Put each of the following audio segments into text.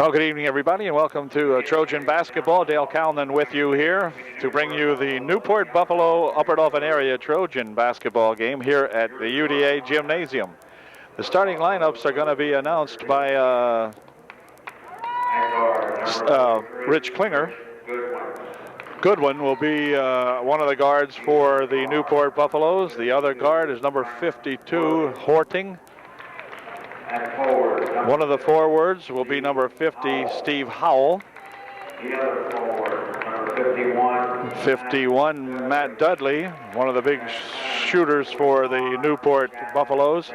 Well, good evening, everybody, and welcome to Trojan basketball. Dale Calnon with you here to bring you the Newport Buffalo Upper Dauphin area Trojan basketball game here at the UDA Gymnasium. The starting lineups are going to be announced by Rich Klinger. Goodwin will be one of the guards for the Newport Buffaloes. The other guard is number 52, Horting. One of the forwards will be number 50, Steve Howell. The other forward, number 51, Matt Dudley, one of the big shooters for the Newport Buffaloes.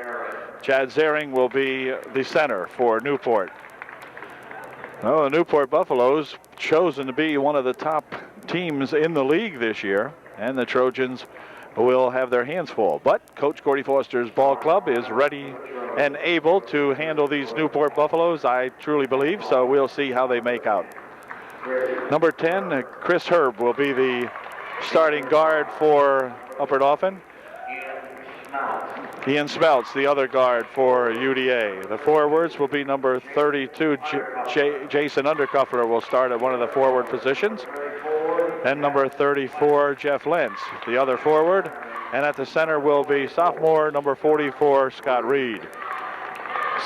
Chad Zering will be the center for Newport. Well, the Newport Buffaloes chosen to be one of the top teams in the league this year, and the Trojans will have their hands full. But Coach Gordy Foster's ball club is ready and able to handle these Newport Buffaloes, I truly believe, so we'll see how they make out. Number 10, Chris Herb will be the starting guard for Upper Dauphin. Ian Smeltz, the other guard for UDA. The forwards will be number 32, Jason Undercuffler will start at one of the forward positions. And number 34, Jeff Lentz, the other forward. And at the center will be sophomore, number 44, Scott Reed.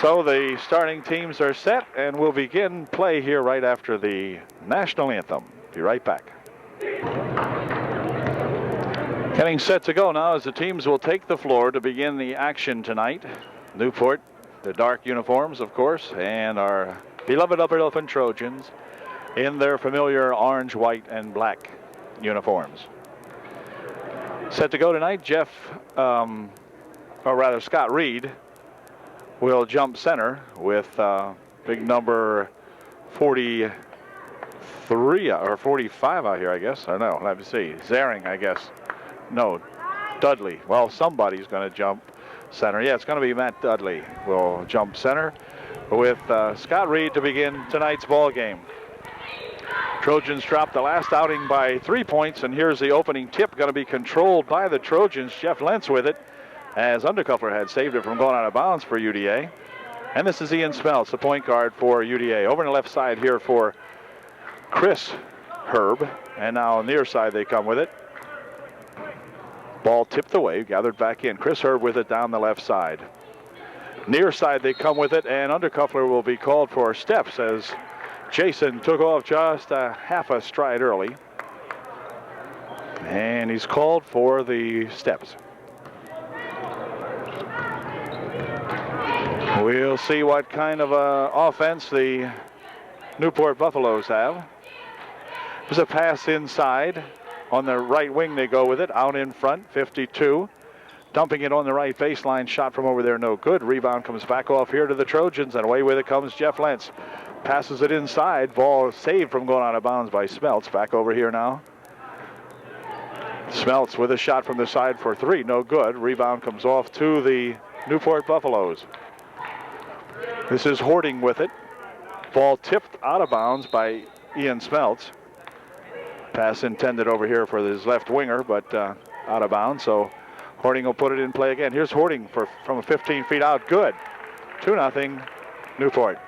So the starting teams are set, and we'll begin play here right after the national anthem. Be right back. Getting set to go now as the teams will take the floor to begin the action tonight. Newport, the dark uniforms, of course, and our beloved Upper Dauphin Trojans in their familiar orange, white, and black uniforms. Set to go tonight, Scott Reed will jump center with big number 43 or 45 out here, I guess. I don't know. Let me see. Zering, I guess. No, Dudley. Well, somebody's going to jump center. Yeah, it's going to be Matt Dudley will jump center with Scott Reed to begin tonight's ball game. Trojans dropped the last outing by 3 points, and here's the opening tip, going to be controlled by the Trojans. Jeff Lentz with it, as Undercuffler had saved it from going out of bounds for UDA. And this is Ian Smeltz, the point guard for UDA. Over on the left side here for Chris Herb, and now near side they come with it. Ball tipped away, gathered back in. Chris Herb with it down the left side. Near side they come with it, and Undercuffler will be called for steps as Jason took off just a half a stride early. And he's called for the steps. We'll see what kind of offense the Newport Buffaloes have. There's a pass inside. On the right wing they go with it. Out in front, 52. Dumping it on the right baseline. Shot from over there, no good. Rebound comes back off here to the Trojans, and away with it comes Jeff Lentz. Passes it inside. Ball saved from going out of bounds by Smeltz. Back over here now. Smeltz with a shot from the side for three. No good. Rebound comes off to the Newport Buffaloes. This is Horting with it. Ball tipped out of bounds by Ian Smeltz. Pass intended over here for his left winger, but out of bounds. So Horting will put it in play again. Here's Horting from 15 feet out. Good. 2-0 Newport.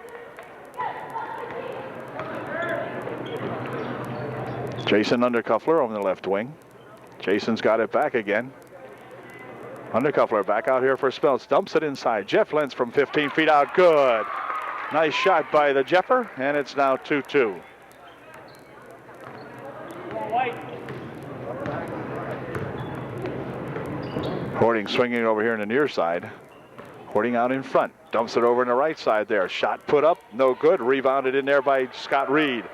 Jason Undercuffler over the left wing. Jason's got it back again. Undercuffler back out here for Smeltz. Dumps it inside. Jeff Lentz from 15 feet out. Good. Nice shot by the Jeffer, and it's now 2-2. Horting swinging over here in the near side. Horting out in front. Dumps it over in the right side there. Shot put up. No good. Rebounded in there by Scott Reed.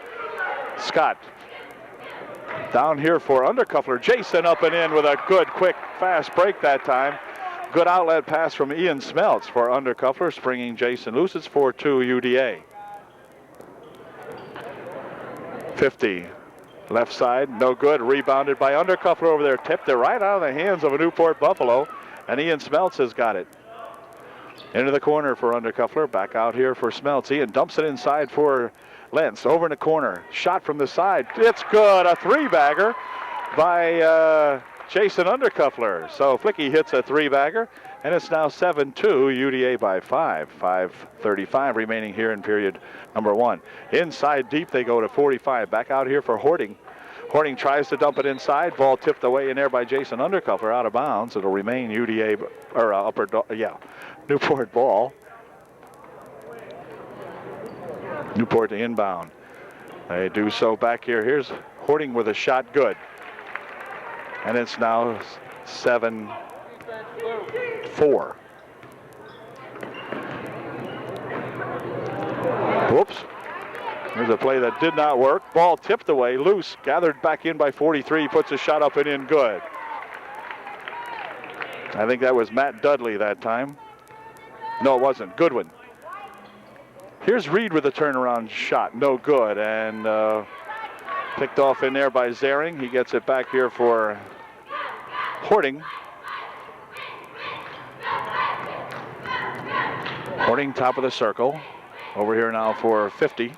Scott down here for Undercuffler. Jason up and in with a good, quick, fast break that time. Good outlet pass from Ian Smeltz for Undercuffler, springing Jason loose. It's 4-2 UDA. 50. Left side, no good. Rebounded by Undercuffler over there. Tipped it right out of the hands of a Newport Buffalo. And Ian Smeltz has got it. Into the corner for Undercuffler. Back out here for Smeltz. Ian dumps it inside for Lentz. Over in the corner. Shot from the side. It's good. A three-bagger by Jason Undercuffler. So Flicky hits a three-bagger. And it's now 7-2, UDA by 5. 5:35 remaining here in period number 1. Inside deep they go to 45. Back out here for Horting. Horting tries to dump it inside. Ball tipped away in there by Jason Undercuffler, out of bounds. It'll remain UDA, or Newport ball. Newport to inbound. They do so back here. Here's Horting with a shot, good. And it's now 7-4. Whoops. There's a play that did not work. Ball tipped away, loose, gathered back in by 43, puts a shot up and in, good. I think that was Matt Dudley that time. No, it wasn't. Goodwin. Here's Reed with a turnaround shot, no good, and picked off in there by Zering. He gets it back here for Horting. Horting, top of the circle. Over here now for 50.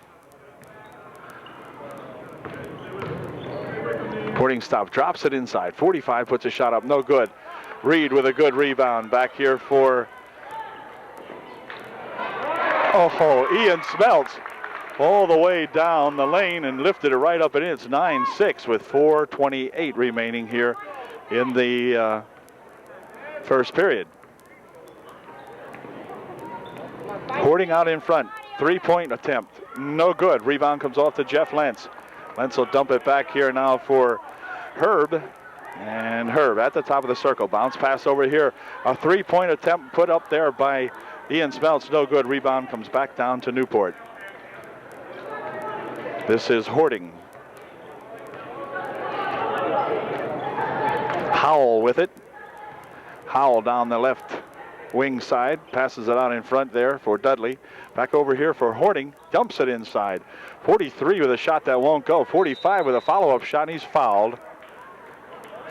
Horting stop, drops it inside. 45 puts a shot up, no good. Reed with a good rebound back here for Ian Smeltz, all the way down the lane and lifted it right up and in. It's 9-6 with 4:28 remaining here in the first period. Horting out in front, 3-point attempt, no good. Rebound comes off to Jeff Lentz. Lentz will dump it back here now for Herb. And Herb at the top of the circle. Bounce pass over here. A 3-point attempt put up there by Ian Smeltz, no good. Rebound comes back down to Newport. This is Horting. Howell with it. Howell down the left wing side. Passes it out in front there for Dudley. Back over here for Horting. Dumps it inside. 43 with a shot that won't go. 45 with a follow-up shot, and he's fouled.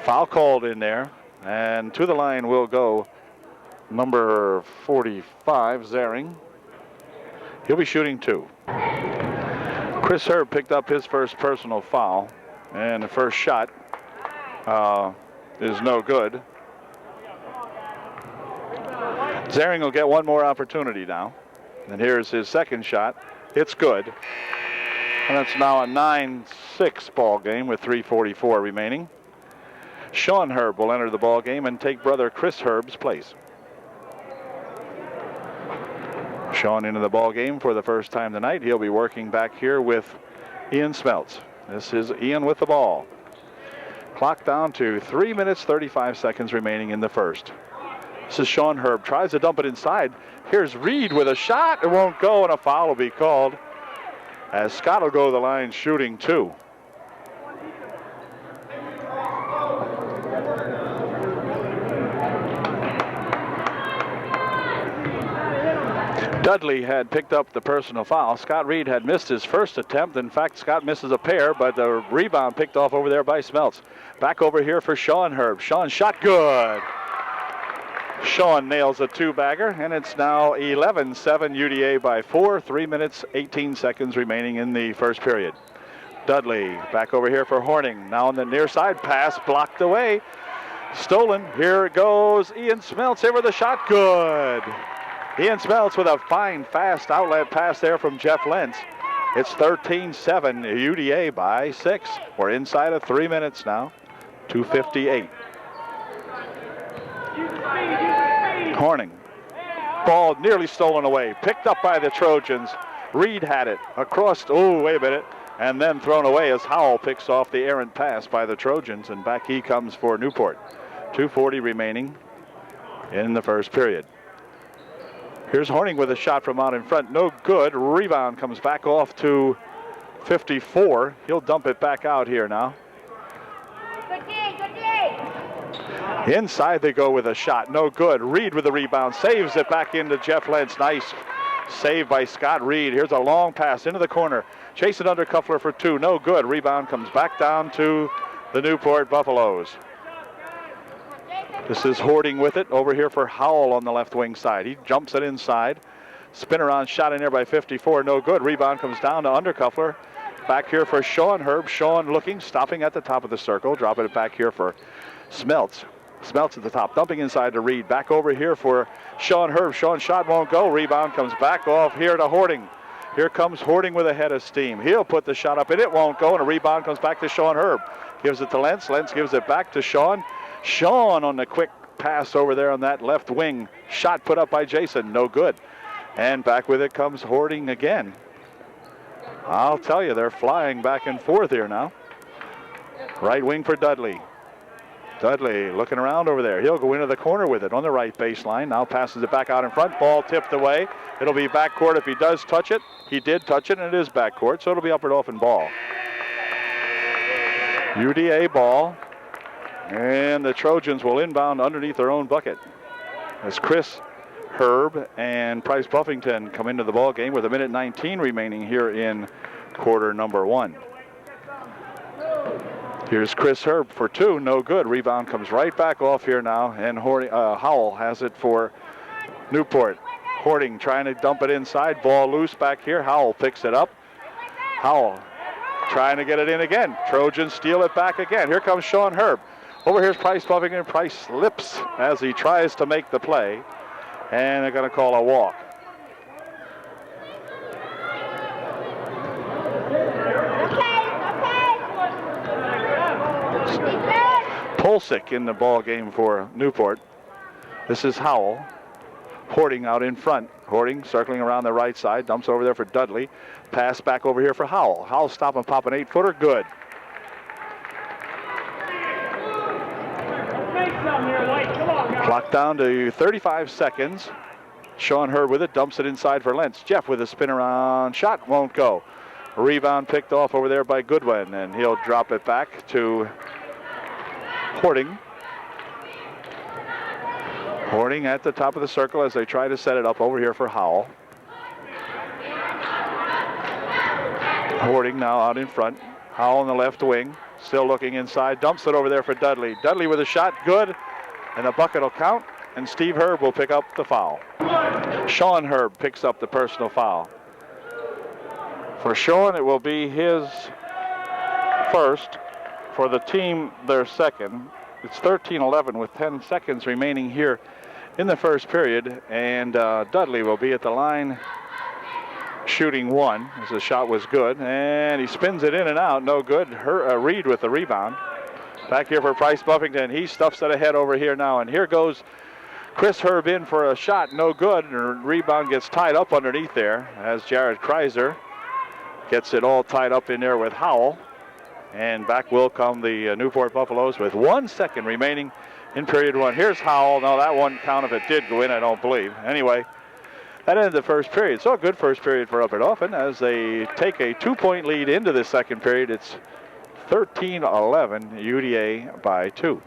Foul called in there. And to the line will go number 45, Zering. He'll be shooting 2. Chris Herb picked up his first personal foul, and the first shot is no good. Zering will get one more opportunity now. And here's his second shot. It's good. And it's now a 9-6 ball game with 3:44 remaining. Sean Herb will enter the ball game and take brother Chris Herb's place. Sean into the ball game for the first time tonight. He'll be working back here with Ian Smeltz. This is Ian with the ball. Clock down to 3 minutes, 35 seconds remaining in the first. This is Sean Herb. Tries to dump it inside. Here's Reed with a shot. It won't go, and a foul will be called as Scott will go to the line shooting 2. Dudley had picked up the personal foul. Scott Reed had missed his first attempt. In fact, Scott misses a pair, but the rebound picked off over there by Smeltz. Back over here for Sean Herb. Sean shot good. Sean nails a 2-bagger, and it's now 11-7 UDA by 4. 3 minutes, 18 seconds remaining in the first period. Dudley back over here for Horting. Now on the near side, pass blocked away. Stolen. Here it goes. Ian Smeltz here with a shot. Good. Ian Smeltz with a fine, fast outlet pass there from Jeff Lentz. It's 13-7 UDA by 6. We're inside of 3 minutes now. 2:58. Horning. Ball nearly stolen away. Picked up by the Trojans. Reed had it across. Oh, wait a minute. And then thrown away as Howell picks off the errant pass by the Trojans. And back he comes for Newport. 2:40 remaining in the first period. Here's Horning with a shot from out in front. No good. Rebound comes back off to 54. He'll dump it back out here now. Inside they go with a shot. No good. Reed with the rebound. Saves it back into Jeff Lentz. Nice save by Scott Reed. Here's a long pass into the corner. Chasing Undercuffler for 2. No good. Rebound comes back down to the Newport Buffaloes. This is Horting with it over here for Howell on the left wing side. He jumps it inside. Spin around shot in there by 54. No good. Rebound comes down to Undercuffler. Back here for Sean Herb. Sean looking, stopping at the top of the circle. Dropping it back here for Smeltz. Smelts at the top, dumping inside to Reed. Back over here for Sean Herb. Sean's shot won't go. Rebound comes back off here to Hording. Here comes Hording with a head of steam. He'll put the shot up, and it won't go, and a rebound comes back to Sean Herb. Gives it to Lentz. Lentz gives it back to Sean. Sean on the quick pass over there on that left wing. Shot put up by Jason. No good. And back with it comes Hording again. I'll tell you, they're flying back and forth here now. Right wing for Dudley. Dudley looking around over there. He'll go into the corner with it on the right baseline. Now passes it back out in front. Ball tipped away. It'll be backcourt if he does touch it. He did touch it, and it is backcourt, so it'll be up and off and ball. UDA ball. And the Trojans will inbound underneath their own bucket as Chris Herb and Price Buffington come into the ball game with 1:19 remaining here in quarter number 1. Here's Chris Herb for 2, no good. Rebound comes right back off here now, and Howell has it for Newport. Hording trying to dump it inside, ball loose back here. Howell picks it up. Howell trying to get it in again. Trojans steal it back again. Here comes Sean Herb. Over here's Price Buffington. Price slips as he tries to make the play, and they're going to call a walk. Polsick in the ball game for Newport. This is Howell. Hording out in front. Hording circling around the right side. Dumps over there for Dudley. Pass back over here for Howell. Howell stop and pop an 8-footer. Good. Clock down to 35 seconds. Sean Herb with it. Dumps it inside for Lentz. Jeff with a spin around shot. Won't go. Rebound picked off over there by Goodwin, and he'll drop it back to Hording. Hording at the top of the circle as they try to set it up over here for Howell. Hording now out in front. Howell on the left wing. Still looking inside. Dumps it over there for Dudley. Dudley with a shot. Good. And the bucket will count. And Steve Herb will pick up the foul. Sean Herb picks up the personal foul. For Sean, it will be his first. For the team, their second. It's 13-11 with 10 seconds remaining here in the first period. And Dudley will be at the line shooting 1 as the shot was good. And he spins it in and out. No good. Reed with the rebound. Back here for Price Buffington. He stuffs it ahead over here now. And here goes Chris Herb in for a shot. No good. And rebound gets tied up underneath there as Jared Kreiser gets it all tied up in there with Howell. And back will come the Newport Buffaloes with 1 second remaining in period 1. Here's Howell. No, that won't count if it did go in, I don't believe. Anyway, that ended the first period. So a good first period for Up at Often as they take a 2-point lead into the second period. It's 13-11, UDA by 2.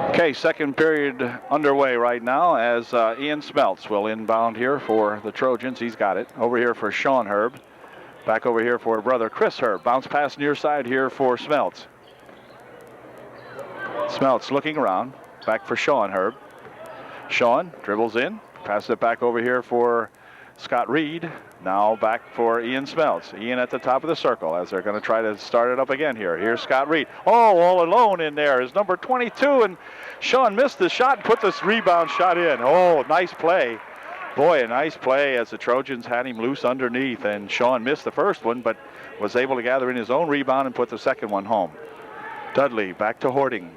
Okay, second period underway right now as Ian Smelts will inbound here for the Trojans. He's got it. Over here for Sean Herb. Back over here for brother Chris Herb. Bounce pass near side here for Smelts. Smelts looking around. Back for Sean Herb. Sean dribbles in. Passes it back over here for Scott Reed. Now back for Ian Smelts. Ian at the top of the circle as they're going to try to start it up again here. Here's Scott Reed. Oh, all alone in there is number 22. And Sean missed the shot and put this rebound shot in. Oh, nice play. Boy, a nice play as the Trojans had him loose underneath, and Sean missed the first one, but was able to gather in his own rebound and put the second one home. Dudley back to Hording.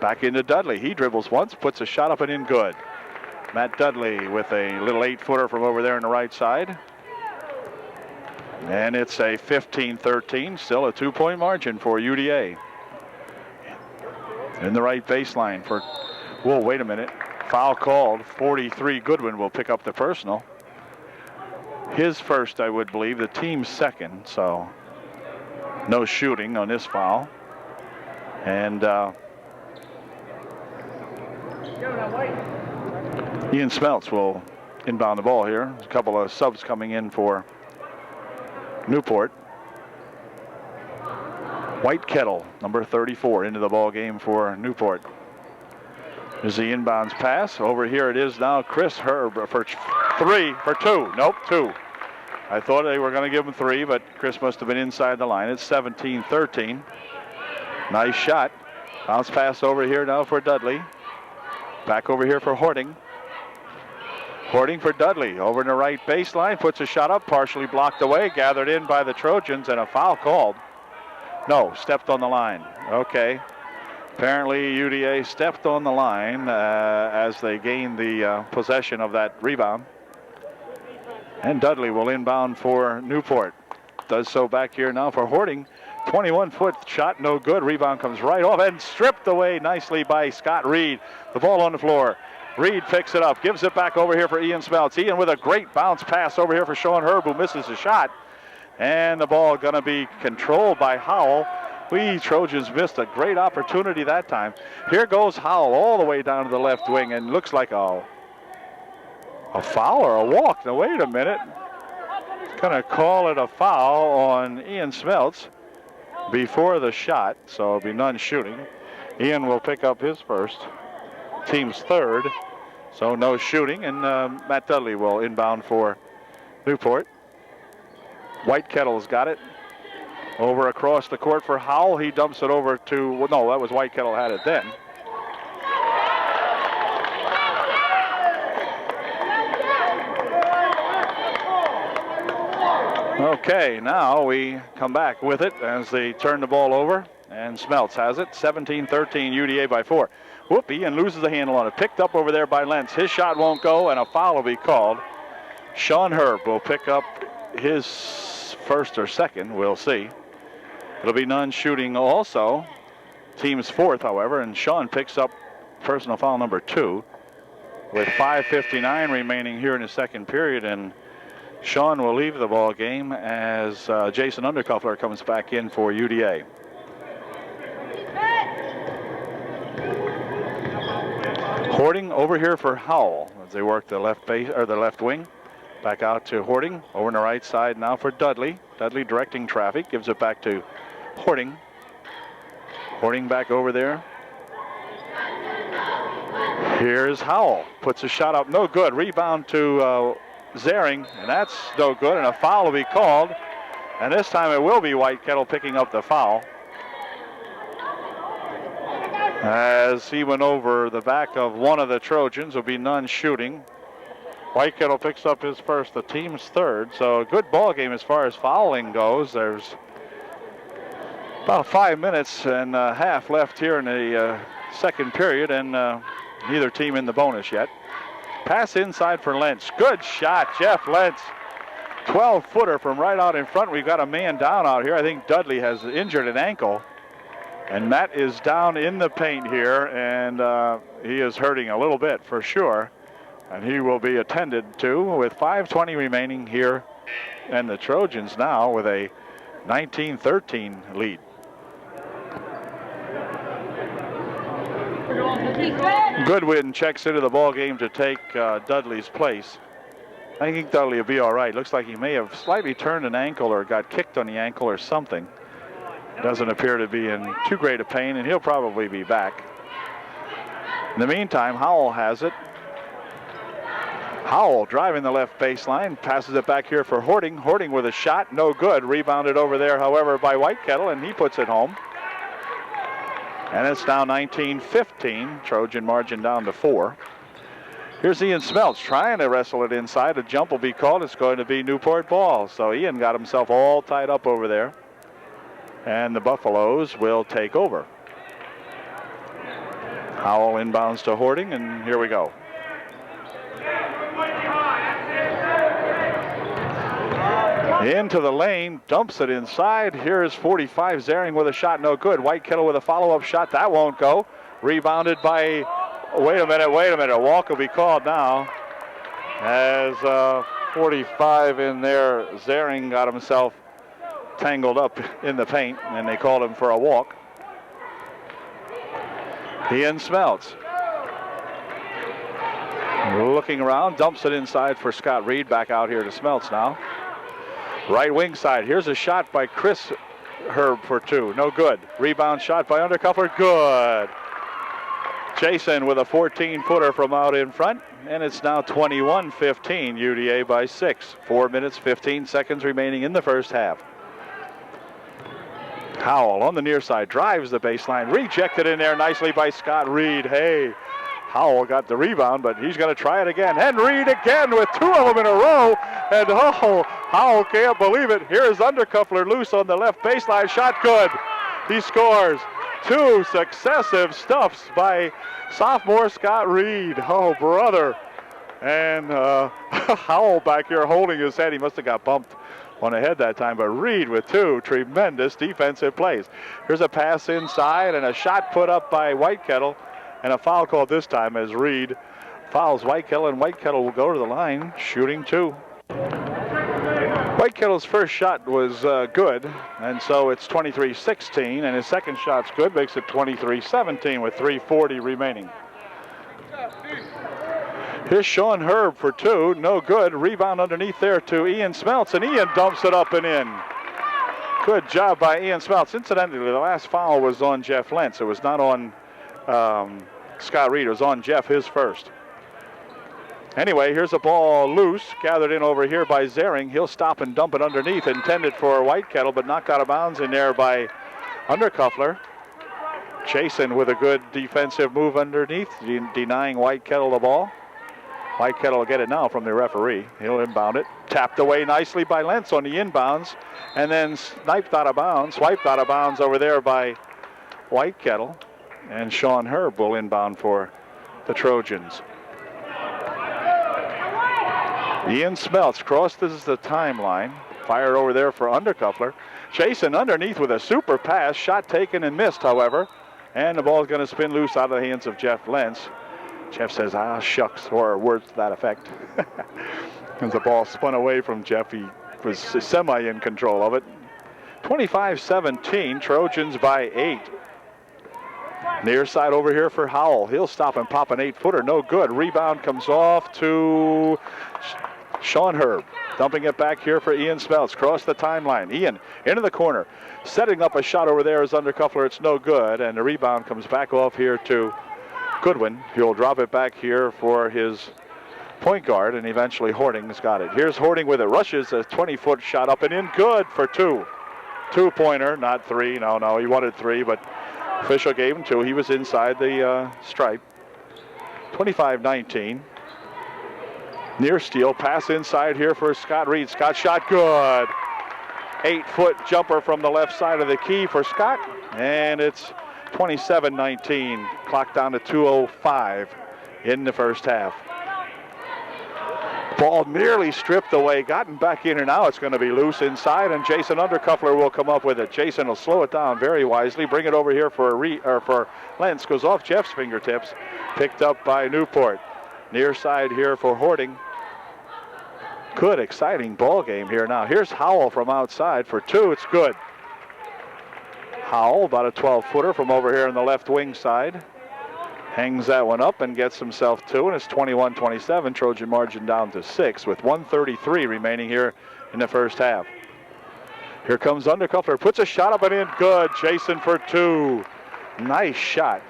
Back into Dudley. He dribbles once, puts a shot up and in good. Matt Dudley with a little 8-footer from over there on the right side. And it's a 15-13, still a 2-point margin for UDA. In the right baseline for, whoa, wait a minute. Foul called. 43 Goodwin will pick up the personal. His first, I would believe, the team's second, so no shooting on this foul. And Ian Smelts will inbound the ball here. There's a couple of subs coming in for Newport. White Kettle, number 34, into the ball game for Newport. There's the inbounds pass. Over here it is now Chris Herb for 2. Nope, 2. I thought they were going to give him 3, but Chris must have been inside the line. It's 17-13. Nice shot. Bounce pass over here now for Dudley. Back over here for Horting. Horting for Dudley. Over in the right baseline. Puts a shot up. Partially blocked away. Gathered in by the Trojans and a foul called. No, stepped on the line. Okay. Apparently UDA stepped on the line as they gained the possession of that rebound. And Dudley will inbound for Newport. Does so back here now for Horting. 21-foot shot, no good. Rebound comes right off and stripped away nicely by Scott Reed. The ball on the floor. Reed picks it up, gives it back over here for Ian Smeltz. Ian with a great bounce pass over here for Sean Herb, who misses the shot. And the ball going to be controlled by Howell. We Trojans missed a great opportunity that time. Here goes Howell all the way down to the left wing, and looks like a foul or a walk. Now, wait a minute. Going to call it a foul on Ian Smeltz before the shot, so it'll be none shooting. Ian will pick up his first, team's third, so no shooting, and Matt Dudley will inbound for Newport. White Kettle's got it. Over across the court for Howell. He dumps it over to, well, no, that was White Kettle had it then. Okay, now we come back with it as they turn the ball over, and Smeltz has it. 17-13 UDA by 4. Whoopie and loses the handle on it. Picked up over there by Lentz. His shot won't go, and a foul will be called. Sean Herb will pick up his first or second. We'll see. It'll be none shooting also. Team's fourth, however, and Sean picks up personal foul number 2 with 5:59 remaining here in the second period, and Sean will leave the ball game as Jason Undercuffler comes back in for UDA. Horting over here for Howell as they work the left base or the left wing. Back out to Horting over on the right side now for Dudley. Dudley directing traffic, gives it back to Horting. Horting back over there. Here's Howell, puts a shot up, no good. Rebound to Zering, and that's no good, and a foul will be called. And this time it will be White Kettle picking up the foul, as he went over the back of one of the Trojans. Will be none shooting. White Kettle picks up his first, the team's third. So a good ball game as far as fouling goes. There's about 5 minutes and a half left here in the second period, and neither team in the bonus yet. Pass inside for Lentz. Good shot, Jeff Lentz. 12-footer from right out in front. We've got a man down out here. I think Dudley has injured an ankle. And Matt is down in the paint here, and he is hurting a little bit for sure. And he will be attended to with 5:20 remaining here. And the Trojans now with a 19-13 lead. Goodwin checks into the ball game to take Dudley's place. I think Dudley will be all right. Looks like he may have slightly turned an ankle or got kicked on the ankle or something. Doesn't appear to be in too great a pain, and he'll probably be back. In the meantime, Howell has it. Howell driving the left baseline, passes it back here for Horting. Horting with a shot, no good. Rebounded over there, however, by White Kettle, and he puts it home. And it's now 19-15. Trojan margin down to 4. Here's Ian Smeltz trying to wrestle it inside. A jump will be called. It's going to be Newport ball. So Ian got himself all tied up over there. And the Buffaloes will take over. Howell inbounds to Horting, and here we go. Into the lane, dumps it inside. Here's 45, Zering with a shot, no good. White Kettle with a follow-up shot, that won't go. Rebounded by, wait a minute, a walk will be called now. As 45 in there, Zering got himself tangled up in the paint, and they called him for a walk. Ian Smeltz. Looking around, dumps it inside for Scott Reed. Back out here to Smeltz now. Right wing side. Here's a shot by Chris Herb for 2. No good. Rebound shot by Undercuffler. Good. Jason with a 14-footer from out in front. And it's now 21-15. UDA by 6. 4 minutes, 15 seconds remaining in the first half. Howell on the near side, drives the baseline, rejected in there nicely by Scott Reed. Hey, Howell got the rebound, but he's going to try it again. And Reed again with 2 of them in a row. And oh, Howell can't believe it. Here's Undercuffler loose on the left baseline. Shot good. He scores. 2 successive stuffs by sophomore Scott Reed. Oh, brother. And Howell back here holding his head. He must have got bumped on the head that time, but Reed with 2 tremendous defensive plays. Here's a pass inside and a shot put up by Whitekettle, and a foul called this time as Reed fouls Whitekettle, and Whitekettle will go to the line shooting 2. Whitekettle's first shot was good, and so it's 23-16, and his second shot's good, makes it 23-17 with 3:40 remaining. Here's Sean Herb for 2, no good. Rebound underneath there to Ian Smeltz, and Ian dumps it up and in. Good job by Ian Smeltz. Incidentally, the last foul was on Jeff Lentz. It was not on Scott Reed. It was on Jeff, his first. Anyway, here's a ball loose, gathered in over here by Zering. He'll stop and dump it underneath, intended for Whitekettle, but knocked out of bounds in there by Undercuffler. Jason with a good defensive move underneath, denying Whitekettle the ball. Whitekettle will get it now from the referee. He'll inbound it. Tapped away nicely by Lentz on the inbounds, and then swiped out of bounds over there by Whitekettle. And Sean Herb will inbound for the Trojans. Ian Smeltz crosses the timeline. Fired over there for Undercuffler. Jason underneath with a super pass. Shot taken and missed, however. And the ball's going to spin loose out of the hands of Jeff Lentz. Jeff says, ah, shucks, or words to that effect. As the ball spun away from Jeff, he was semi in control of it. 25-17, Trojans by 8. Near side over here for Howell. He'll stop and pop an 8-footer, no good. Rebound comes off to Sean Herb. Dumping it back here for Ian Smeltz. Cross the timeline. Ian into the corner. Setting up a shot over there is Undercuffler. It's no good. And the rebound comes back off here to Goodwin. He'll drop it back here for his point guard, and eventually Hording's got it. Here's Hording with it. Rushes a 20-foot shot up and in. Good for 2. 2-pointer, not 3. No, he wanted 3, but official gave him 2. He was inside the stripe. 25-19. Near steal. Pass inside here for Scott Reed. Scott shot good. 8-foot jumper from the left side of the key for Scott. And it's 27-19. Clock down to 2:05 in the first half. Ball nearly stripped away. Gotten back in, and now it's going to be loose inside, and Jason Undercuffler will come up with it. Jason will slow it down very wisely. Bring it over here for Lentz. Goes off Jeff's fingertips. Picked up by Newport. Near side here for Hording. Good, exciting ball game here now. Here's Howell from outside for 2. It's good. Howell, about a 12-footer from over here on the left wing side. Hangs that one up and gets himself 2, and it's 21-27. Trojan margin down to 6 with 1:33 remaining here in the first half. Here comes Undercuffler. Puts a shot up and in. Good. Jason for 2. Nice shot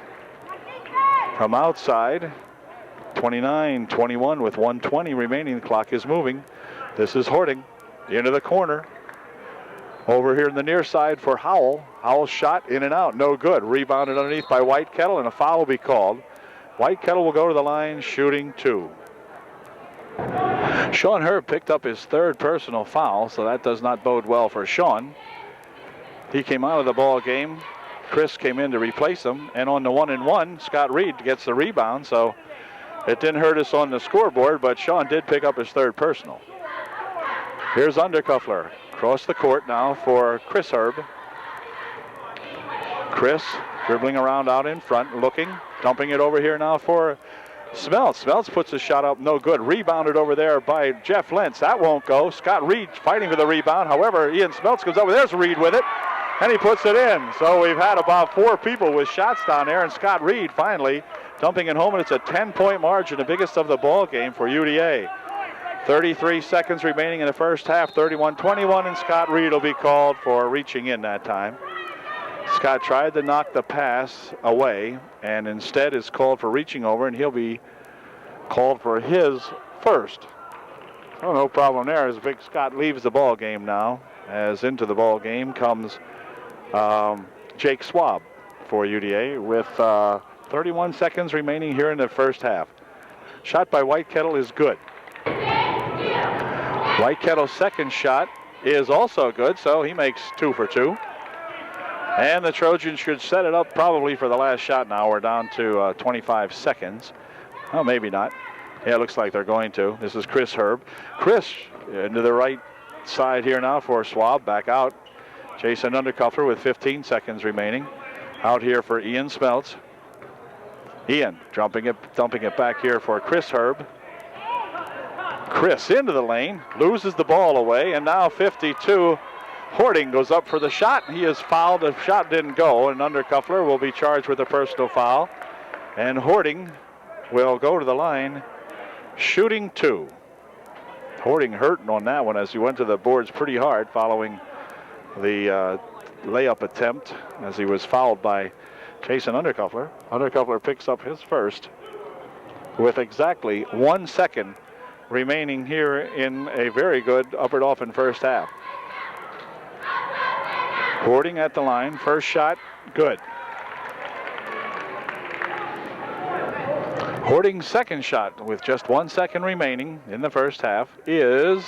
from outside. 29-21 with 1:20 remaining. The clock is moving. This is Hording into the corner. Over here in the near side for Howell. Howell shot in and out, no good. Rebounded underneath by Whitekettle, and a foul will be called. Whitekettle will go to the line shooting 2. Sean Herb picked up his 3rd personal foul, so that does not bode well for Sean. He came out of the ball game. Chris came in to replace him, and on the 1-and-1, Scott Reed gets the rebound, so it didn't hurt us on the scoreboard, but Sean did pick up his 3rd personal. Here's Undercuffler. Across the court now for Chris Herb. Chris dribbling around out in front, looking, dumping it over here now for Smeltz. Smeltz puts a shot up, no good. Rebounded over there by Jeff Lentz. That won't go. Scott Reed fighting for the rebound. However, Ian Smeltz goes over. There's Reed with it, and he puts it in. So we've had about 4 people with shots down there, and Scott Reed finally dumping it home, and it's a 10-point margin, the biggest of the ball game for UDA. 33 seconds remaining in the first half, 31-21, and Scott Reed will be called for reaching in that time. Scott tried to knock the pass away, and instead is called for reaching over, and he'll be called for his first. Oh, no problem there as Big Scott leaves the ball game now, as into the ball game comes Jake Swab for UDA with 31 seconds remaining here in the first half. Shot by White Kettle is good. White Kettle's second shot is also good, so he makes 2 for 2. And the Trojans should set it up probably for the last shot now. We're down to 25 seconds. Oh, maybe not. Yeah, it looks like they're going to. This is Chris Herb. Chris into the right side here now for Swab. Back out. Jason Undercuffler with 15 seconds remaining. Out here for Ian Smeltz. Ian dumping it back here for Chris Herb. Chris into the lane, loses the ball away, and now 52. Hoarding goes up for the shot. He is fouled. The shot didn't go, and Undercuffler will be charged with a personal foul. And Hoarding will go to the line, shooting 2. Hoarding hurting on that one as he went to the boards pretty hard following the layup attempt as he was fouled by Jason Undercuffler. Undercuffler picks up his first with exactly 1 second remaining here in a very good Upper Dauphin first half. Hoarding at the line, first shot, good. Hoarding's second shot with just 1 second remaining in the first half is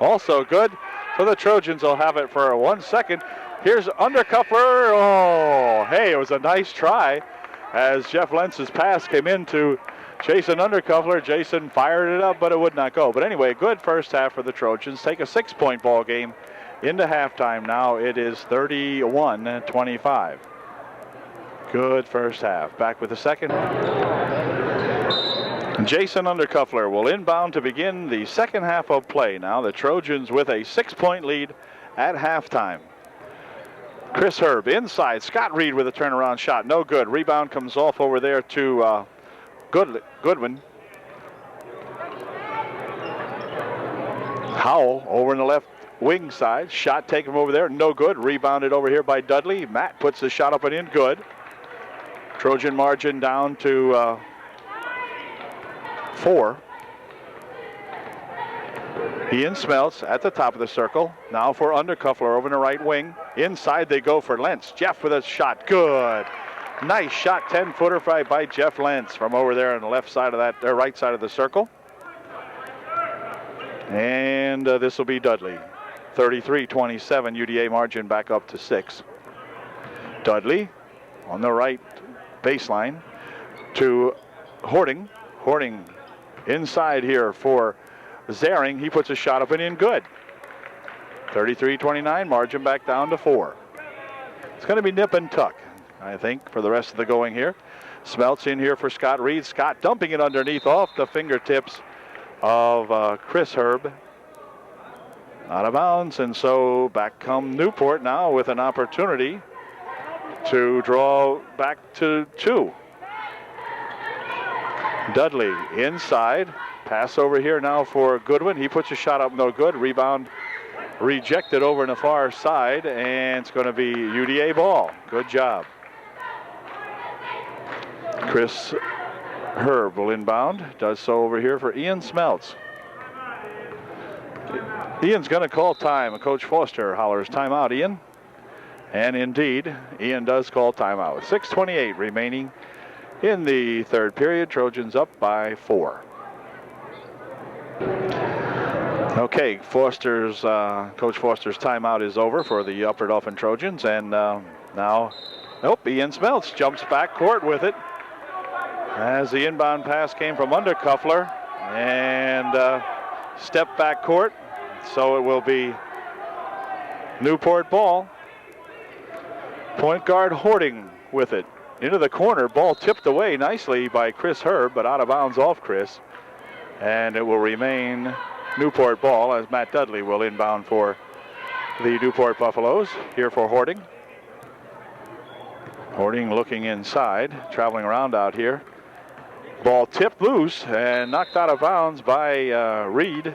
also good. So the Trojans will have it for 1 second. Here's Undercuffler. Oh, hey, it was a nice try as Jeff Lentz's pass came into Jason Undercuffler. Jason fired it up, but it would not go. But anyway, good first half for the Trojans. Take a 6-point ball game into halftime now. It is 31-25. Good first half. Back with the second. Jason Undercuffler will inbound to begin the second half of play now. The Trojans with a 6-point lead at halftime. Chris Herb inside. Scott Reed with a turnaround shot. No good. Rebound comes off over there to Goodwin. Howell over in the left wing side. Shot taken over there. No good. Rebounded over here by Dudley. Matt puts the shot up and in. Good. Trojan margin down to 4. Ian Smeltz at the top of the circle. Now for Undercuffler over in the right wing. Inside they go for Lentz. Jeff with a shot. Good. Nice shot. 10-footer by Jeff Lentz from over there on the left side of that, right side of the circle. And this will be Dudley. 33-27 UDA margin back up to 6. Dudley on the right baseline to Hoarding. Hoarding inside here for Zaring. He puts a shot up and in. Good. 33-29, margin back down to 4. It's going to be nip and tuck, I think, for the rest of the going here. Smeltz in here for Scott Reed. Scott dumping it underneath off the fingertips of Chris Herb. Out of bounds, and so back come Newport now with an opportunity to draw back to 2. Dudley inside. Pass over here now for Goodwin. He puts a shot up, no good. Rebound rejected over in the far side, and it's going to be UDA ball. Good job. Chris Herb will inbound. Does so over here for Ian Smeltz. Ian's going to call time. Coach Foster hollers timeout, Ian. And indeed, Ian does call timeout. 6:28 remaining in the third period. Trojans up by 4. Okay, Coach Foster's timeout is over for the Upper Dauphin Trojans, and now, Ian Smeltz jumps back court with it as the inbound pass came from Undercuffler, and step back court, so it will be Newport ball. Point guard Hoarding with it into the corner. Ball tipped away nicely by Chris Herb, but out of bounds off Chris, and it will remain Newport ball as Matt Dudley will inbound for the Newport Buffaloes. Here for Hoarding. Hoarding looking inside, traveling around out here. Ball tipped loose and knocked out of bounds by Reed.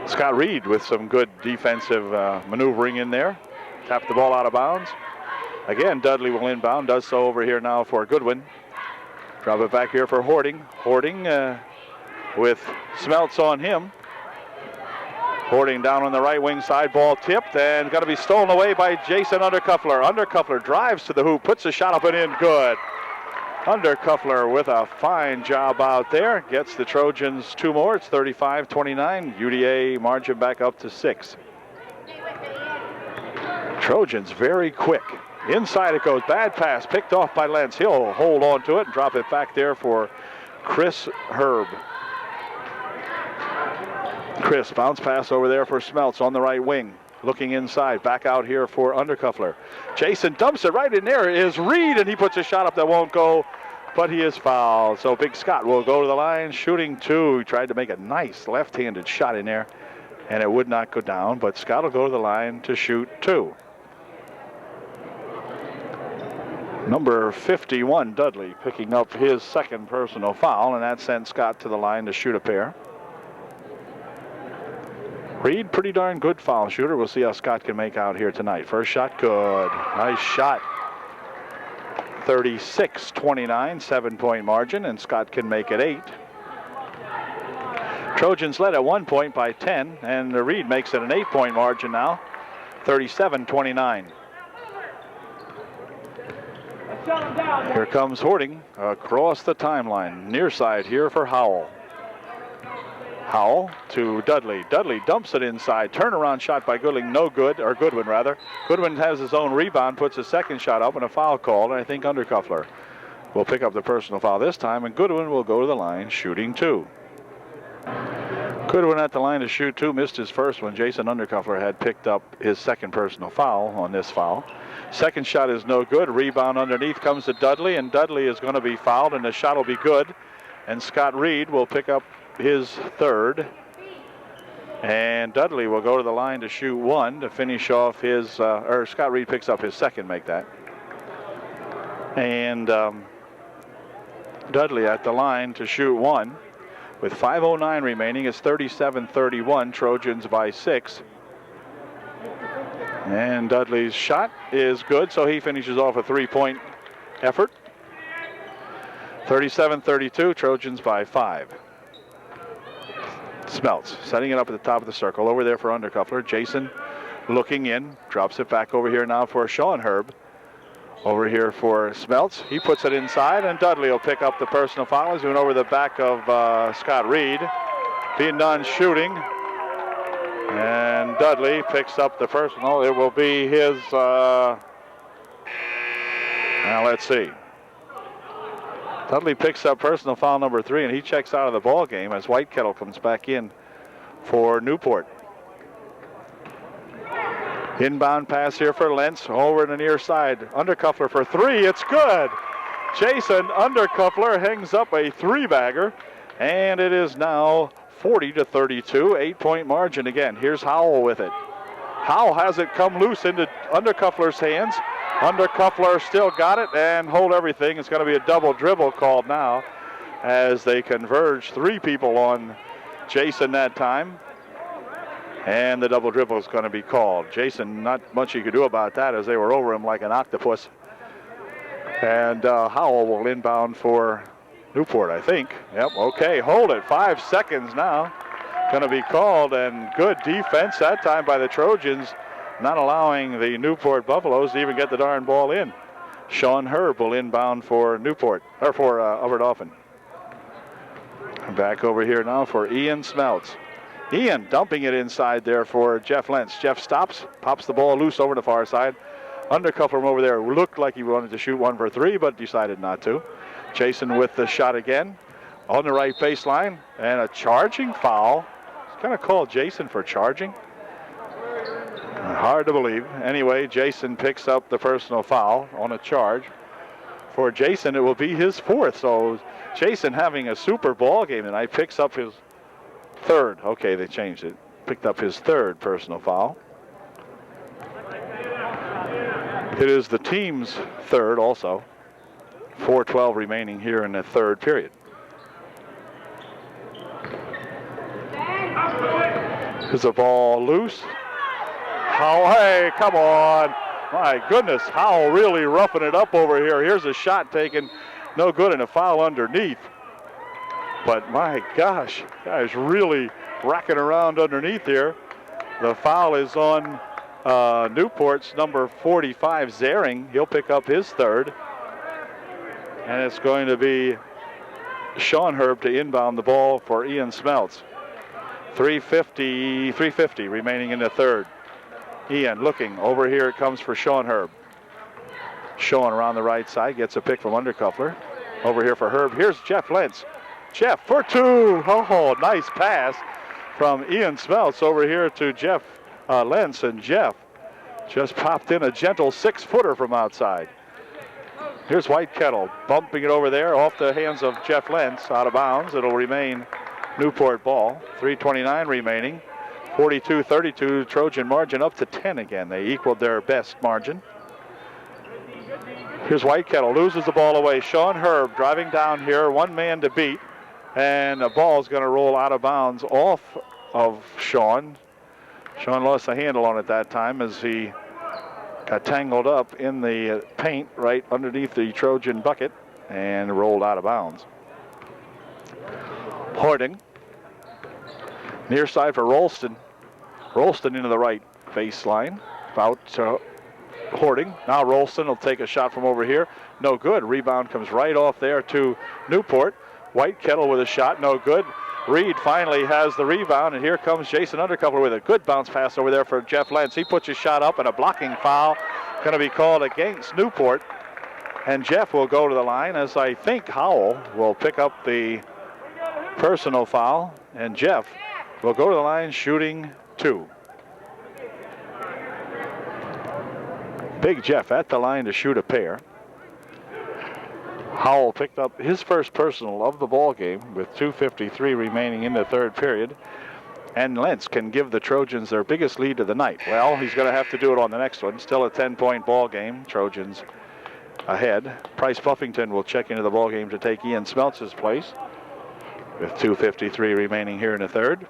Scott Reed with some good defensive maneuvering in there. Tapped the ball out of bounds. Again, Dudley will inbound, does so over here now for Goodwin. Drop it back here for Hoarding. Hoarding with Smeltz on him. Hoarding down on the right wing side, ball tipped and going to be stolen away by Jason Undercuffler. Undercuffler drives to the hoop, puts a shot up and in, good. Undercuffler with a fine job out there. Gets the Trojans 2 more. It's 35-29. UDA margin back up to 6. Trojans very quick. Inside it goes. Bad pass. Picked off by Lentz. He'll hold on to it and drop it back there for Chris Herb. Chris, bounce pass over there for Smeltz on the right wing. Looking inside, back out here for Undercuffler. Jason dumps it right in there. Is Reed, and he puts a shot up that won't go, but he is fouled. So Big Scott will go to the line, shooting 2. He tried to make a nice left-handed shot in there, and it would not go down, but Scott will go to the line to shoot 2. Number 51, Dudley, picking up his second personal foul, and that sent Scott to the line to shoot a pair. Reed, pretty darn good foul shooter. We'll see how Scott can make out here tonight. First shot, good. Nice shot. 36-29, 7-point margin, and Scott can make it 8. Trojans led at 1 point by 10, and Reed makes it an 8-point margin now, 37-29. Here comes Hoarding across the timeline. Near side here for Howell. Howell to Dudley. Dudley dumps it inside. Turnaround shot by Goodwin, no good, or Goodwin rather. Goodwin has his own rebound, puts a second shot up, and a foul called, and I think Undercuffler will pick up the personal foul this time, and Goodwin will go to the line shooting 2. Goodwin at the line to shoot 2, missed his first one. Jason Undercuffler had picked up his second personal foul on this foul. Second shot is no good. Rebound underneath comes to Dudley, and Dudley is going to be fouled, and the shot will be good. And Scott Reed will pick up his third. And Dudley will go to the line to shoot 1 to finish off his, Scott Reed picks up his second, make that. And Dudley at the line to shoot 1. With 5:09 remaining, it's 37-31, Trojans by 6. And Dudley's shot is good, so he finishes off a 3-point effort. 37-32, Trojans by 5. Smeltz setting it up at the top of the circle. Over there for Undercuffler. Jason looking in. Drops it back over here now for Sean Herb. Over here for Smeltz. He puts it inside, and Dudley will pick up the personal foul. He's going over the back of Scott Reed. Being done shooting. And Dudley picks up the personal. It will be his, now let's see. Dudley picks up personal foul number 3, and he checks out of the ball game as Whitekettle comes back in for Newport. Inbound pass here for Lentz over the near side. Undercuffler for 3. It's good. Jason Undercuffler hangs up a 3-bagger, and it is now 40-32, 8-point margin again. Here's Howell with it. Howell has it come loose into Undercuffler's hands. Undercuffler still got it and hold everything. It's going to be a double dribble called now as they converge. 3 people on Jason that time. And the double dribble is going to be called. Jason, not much he could do about that as they were over him like an octopus. And Howell will inbound for Newport, I think. Yep, okay, hold it. 5 seconds now. Going to be called, and good defense that time by the Trojans, not allowing the Newport Buffaloes to even get the darn ball in. Sean Herb will inbound for Newport, or for Overdolphin. Back over here now for Ian Smeltz. Ian dumping it inside there for Jeff Lentz. Jeff stops, pops the ball loose over the far side. Undercuffler from over there looked like he wanted to shoot 1 for 3, but decided not to. Jason with the shot again on the right baseline, and a charging foul. It's kind of called Jason for charging. Hard to believe. Anyway, Jason picks up the personal foul on a charge. For Jason, it will be his 4th. So Jason having a super ball game tonight, picks up his 3rd. Okay, they changed it. Picked up his 3rd personal foul. It is the team's 3rd also. 4:12 remaining here in the 3rd period. Is the ball loose? Howell, hey, come on. My goodness, Howell really roughing it up over here. Here's a shot taken, no good, and a foul underneath. But my gosh, guys really racking around underneath here. The foul is on Newport's number 45, Zering. He'll pick up his third. And it's going to be Sean Herb to inbound the ball for Ian Smeltz. 3:50 remaining in the third. Ian looking over here. It comes for Sean Herb. Sean around the right side gets a pick from Undercuffler. Over here for Herb. Here's Jeff Lentz. Jeff for two. Oh, nice pass from Ian Smeltz over here to Jeff Lentz. And Jeff just popped in a gentle 6-footer from outside. Here's White Kettle bumping it over there off the hands of Jeff Lentz, out of bounds. It'll remain Newport ball. 3:29 remaining. 42-32 Trojan margin up to 10 again. They equaled their best margin. Here's White Kettle, loses the ball away. Sean Herb driving down here, one man to beat. And the ball's going to roll out of bounds off of Sean. Sean lost the handle on it that time as he got tangled up in the paint right underneath the Trojan bucket and rolled out of bounds. Hording. Near side for Rolston. Rolston into the right baseline. Out to Hording. Now Rolston will take a shot from over here. No good. Rebound comes right off there to Newport. White Kettle with a shot. No good. Reed finally has the rebound, and here comes Jason Undercuffler with a good bounce pass over there for Jeff Lentz. He puts his shot up, and a blocking foul going to be called against Newport. And Jeff will go to the line, as I think Howell will pick up the personal foul, and Jeff will go to the line shooting two. Big Jeff at the line to shoot a pair. Howell picked up his first personal of the ball game with 2:53 remaining in the third period. And Lentz can give the Trojans their biggest lead of the night. Well, he's going to have to do it on the next one. Still a 10-point ball game. Trojans ahead. Price Buffington will check into the ball game to take Ian Smeltz's place with 2:53 remaining here in the third.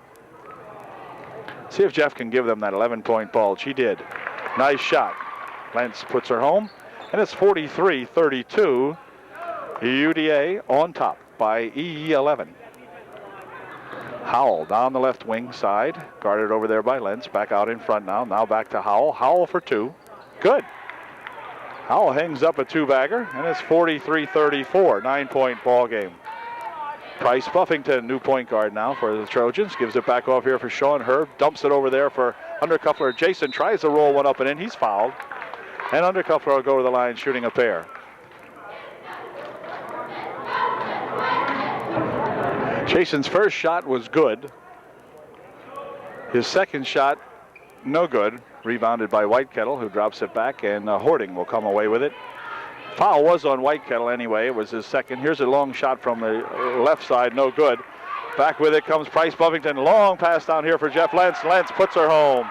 See if Jeff can give them that 11-point ball. She did. Nice shot. Lentz puts her home, and it's 43-32. UDA on top by E11. Howell down the left wing side, guarded over there by Lentz. Back out in front now. Now back to Howell. Howell for two. Good. Howell hangs up a two-bagger, and it's 43-34. 9-point ball game. Price Buffington, new point guard now for the Trojans. Gives it back off here for Sean Herb. Dumps it over there for Undercuffler. Jason tries to roll one up and in. He's fouled. And Undercuffler will go to the line shooting a pair. Jason's first shot was good. His second shot, no good. Rebounded by White Kettle, who drops it back, and Hording will come away with it. Foul was on White Kettle anyway. It was his second. Here's a long shot from the left side, no good. Back with it comes Price Buffington. Long pass down here for Jeff Lentz. Lentz puts her home.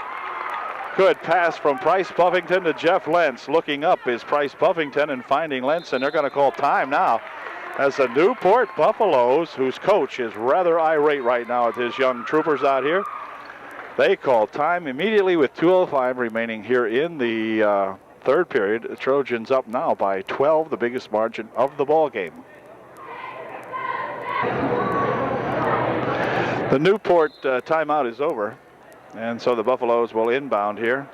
Good pass from Price Buffington to Jeff Lentz. Looking up is Price Buffington and finding Lentz, and they're going to call time now. As the Newport Buffaloes, whose coach is rather irate right now with his young troopers out here, they call time immediately with 2:05 remaining here in the third period. The Trojans up now by 12, the biggest margin of the ball game. The Newport timeout is over, and so the Buffaloes will inbound here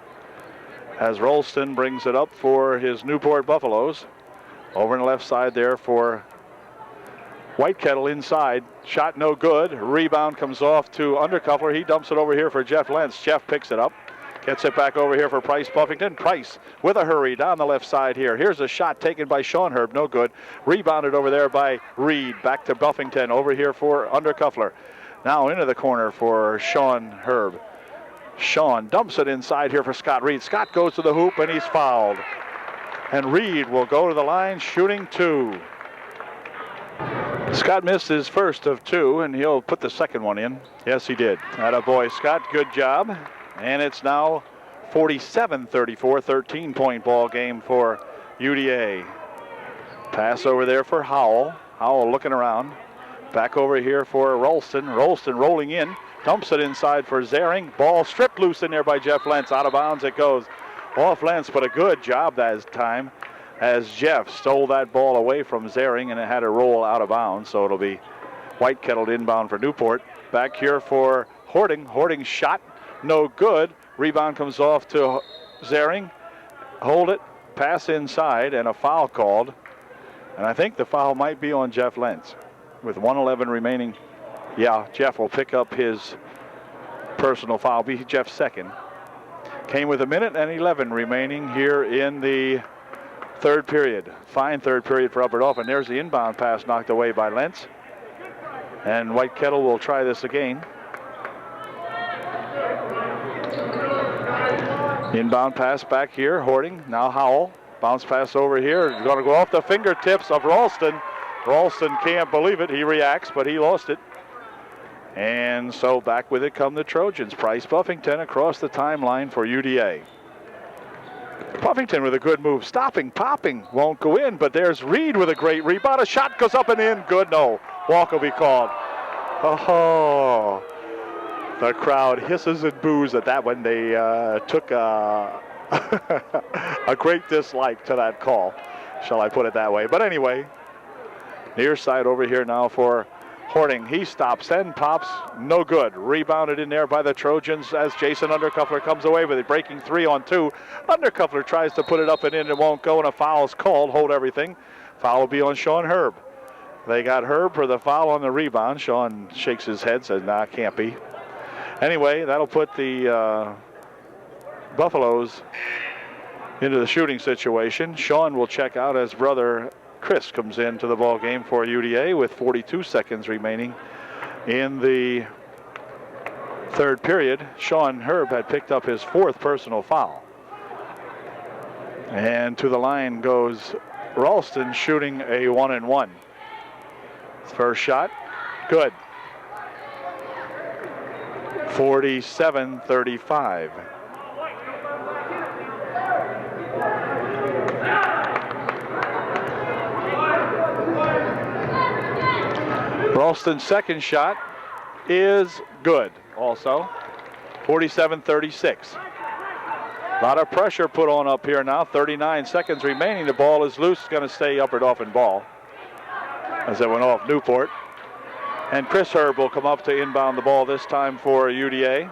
as Rolston brings it up for his Newport Buffaloes. Over on the left side there for White Kettle inside. Shot no good. Rebound comes off to Undercuffler. He dumps it over here for Jeff Lentz. Jeff picks it up. Gets it back over here for Price Buffington. Price with a hurry down the left side here. Here's a shot taken by Sean Herb. No good. Rebounded over there by Reed. Back to Buffington. Over here for Undercuffler. Now into the corner for Sean Herb. Sean dumps it inside here for Scott Reed. Scott goes to the hoop and he's fouled. And Reed will go to the line shooting two. Scott missed his first of two, and he'll put the second one in. Yes, he did. Attaboy, Scott. Good job. And it's now 47-34, 13-point ball game for UDA. Pass over there for Howell. Howell looking around. Back over here for Rolston. Rolston rolling in. Dumps it inside for Zering. Ball stripped loose in there by Jeff Lentz. Out of bounds it goes. Off Lentz, but a good job that time, as Jeff stole that ball away from Zering, and it had to roll out of bounds, so it'll be White Kettle inbound for Newport. Back here for Hording. Hording shot, no good. Rebound comes off to Zering. Hold it, pass inside, and a foul called. And I think the foul might be on Jeff Lentz with 1:11 remaining. Yeah, Jeff will pick up his personal foul, be Jeff's second. Came with 1:11 remaining here in the third period. Fine third period for Upper Dauphin. There's the inbound pass knocked away by Lentz. And White Kettle will try this again. Inbound pass back here, Hording, now Howell. Bounce pass over here, going to go off the fingertips of Ralston. Ralston can't believe it, he reacts, but he lost it. And so back with it come the Trojans. Price Buffington across the timeline for UDA. Buffington with a good move, stopping, popping, won't go in, but there's Reed with a great rebound. A shot goes up and in, good, no. Walk will be called. Oh, the crowd hisses and boos at that one. They took a great dislike to that call, shall I put it that way. But anyway, near side over here now for Hording. He stops and pops, no good. Rebounded in there by the Trojans as Jason Undercuffler comes away with it, breaking 3-on-2. Undercuffler tries to put it up and in, it won't go, and a foul's called. Hold everything. Foul will be on Sean Herb. They got Herb for the foul on the rebound. Sean shakes his head, says, nah, can't be. Anyway, that'll put the Buffaloes into the shooting situation. Sean will check out as brother Chris comes into the ball game for UDA with 42 seconds remaining in the third period. Sean Herb had picked up his fourth personal foul. And to the line goes Ralston, shooting a 1-and-1. First shot, good. 47-35. Ralston's second shot is good also. 47-36. A lot of pressure put on up here now. 39 seconds remaining. The ball is loose. It's going to stay Upper Dauphin ball as it went off Newport. And Chris Herb will come up to inbound the ball this time for UDA.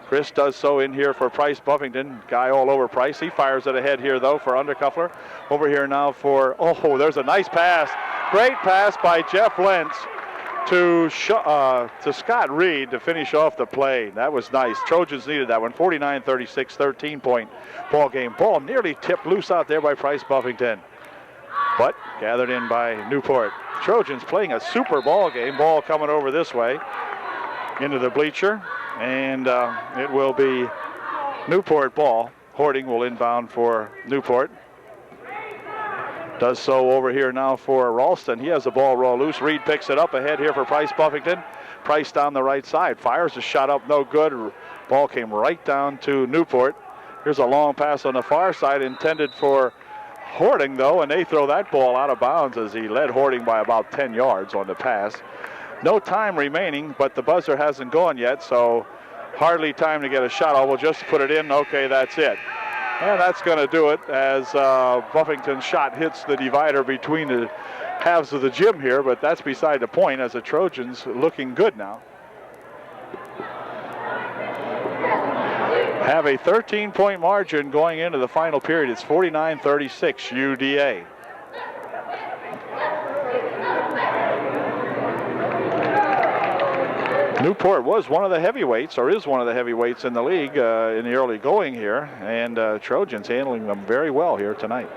Chris does so in here for Price Buffington. Guy all over Price. He fires it ahead here, though, for Undercuffler. Over here now for, oh, there's a nice pass. Great pass by Jeff Lentz to Scott Reed to finish off the play. That was nice. Trojans needed that one. 49-36, 13-point ball game. Ball nearly tipped loose out there by Price Buffington, but gathered in by Newport. Trojans playing a super ball game. Ball coming over this way into the bleacher, and it will be Newport ball. Hording will inbound for Newport. Does so over here now for Ralston. He has the ball roll loose. Reed picks it up ahead here for Price Buffington. Price down the right side. Fires a shot up, no good. Ball came right down to Newport. Here's a long pass on the far side intended for Hording, though, and they throw that ball out of bounds as he led Hording by about 10 yards on the pass. No time remaining, but the buzzer hasn't gone yet, so hardly time to get a shot. Oh, we'll just put it in. Okay, that's it. And that's going to do it as Buffington's shot hits the divider between the halves of the gym here, but that's beside the point as the Trojans looking good now. Have a 13-point margin going into the final period. It's 49-36 UDA. Newport was one of the heavyweights, or is one of the heavyweights in the league in the early going here, and Trojans handling them very well here tonight.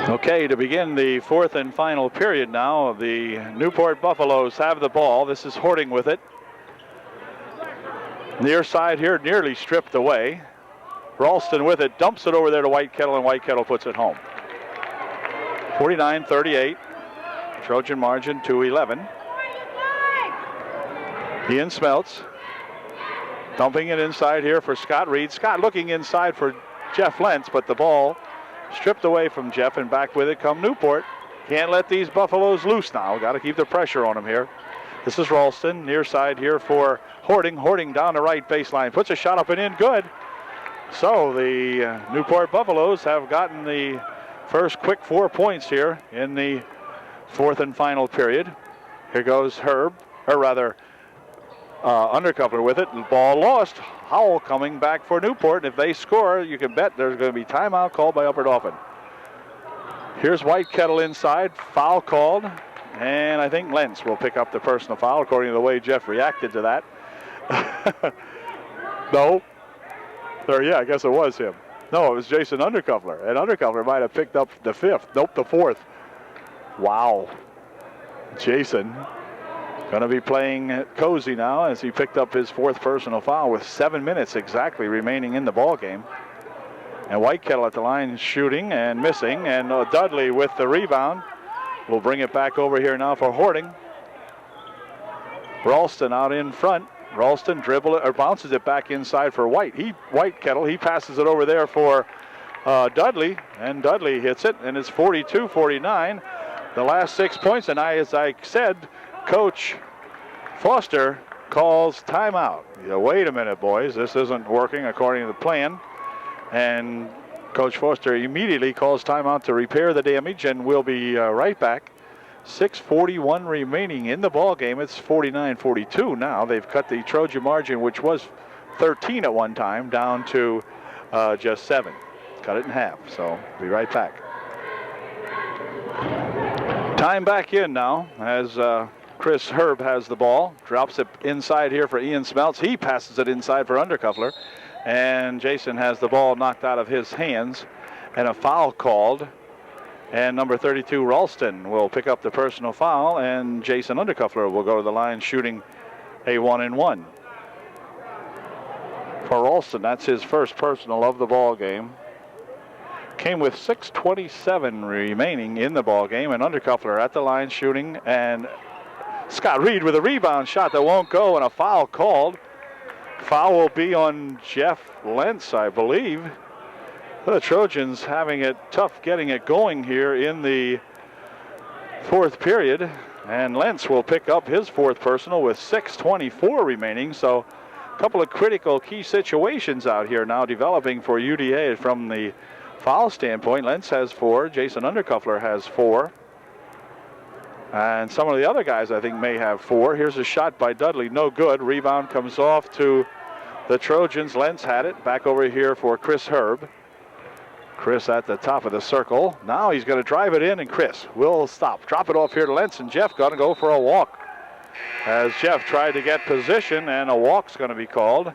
Okay, to begin the fourth and final period now, the Newport Buffaloes have the ball. This is Hording with it. Near side here, nearly stripped away. Ralston with it, dumps it over there to White Kettle, and White Kettle puts it home. 49-38. Trojan margin to 11. Ian Smeltz dumping it inside here for Scott Reed. Scott looking inside for Jeff Lentz, but the ball stripped away from Jeff, and back with it come Newport. Can't let these Buffaloes loose now. Got to keep the pressure on them here. This is Ralston, near side here for Hording. Hording down the right baseline. Puts a shot up and in, good. So the Newport Buffaloes have gotten the first quick 4 points here in the fourth and final period. Here goes Herb. or rather Undercover with it. Ball lost. Howell coming back for Newport. If they score, you can bet there's going to be timeout called by Upper Dauphin. Here's White Kettle inside. Foul called. And I think Lentz will pick up the personal foul, according to the way Jeff reacted to that. No. Or yeah, I guess it was him. No, it was Jason Undercover. And Undercover might have picked up the 5th. Nope, the 4th. Wow. Jason going to be playing cozy now as he picked up his 4th personal foul with 7 minutes exactly remaining in the ball game. And White Kettle at the line shooting and missing. And Dudley with the rebound. We'll bring it back over here now for Hording. Ralston out in front. Ralston bounces it back inside for White Kettle. He passes it over there for Dudley, and Dudley hits it, and it's 42-49. The last 6 points, and as I said, Coach Foster calls timeout. Wait a minute, boys. This isn't working according to the plan. And Coach Foster immediately calls timeout to repair the damage, and we'll be right back. 6:41 remaining in the ball game. It's 49-42 now. They've cut the Trojan margin, which was 13 at one time, down to just 7. Cut it in half. So be right back. Time back in now as Chris Herb has the ball. Drops it inside here for Ian Smeltz. He passes it inside for Undercuffler. And Jason has the ball knocked out of his hands. And a foul called. And number 32, Ralston, will pick up the personal foul. And Jason Undercuffler will go to the line shooting a 1-and-1. For Ralston, that's his first personal of the ball game. Came with 6:27 remaining in the ball game, and Undercuffler at the line shooting, and Scott Reed with a rebound shot that won't go, and a foul called. Foul will be on Jeff Lentz, I believe. The Trojans having it tough getting it going here in the 4th period, and Lentz will pick up his 4th personal with 6:24 remaining. So a couple of critical key situations out here now developing for UDA from the foul standpoint. Lentz has 4. Jason Undercuffler has 4. And some of the other guys, I think, may have 4. Here's a shot by Dudley. No good. Rebound comes off to the Trojans. Lentz had it. Back over here for Chris Herb. Chris at the top of the circle. Now he's going to drive it in, and Chris will stop. Drop it off here to Lentz, and Jeff going to go for a walk. As Jeff tried to get position, and a walk's going to be called.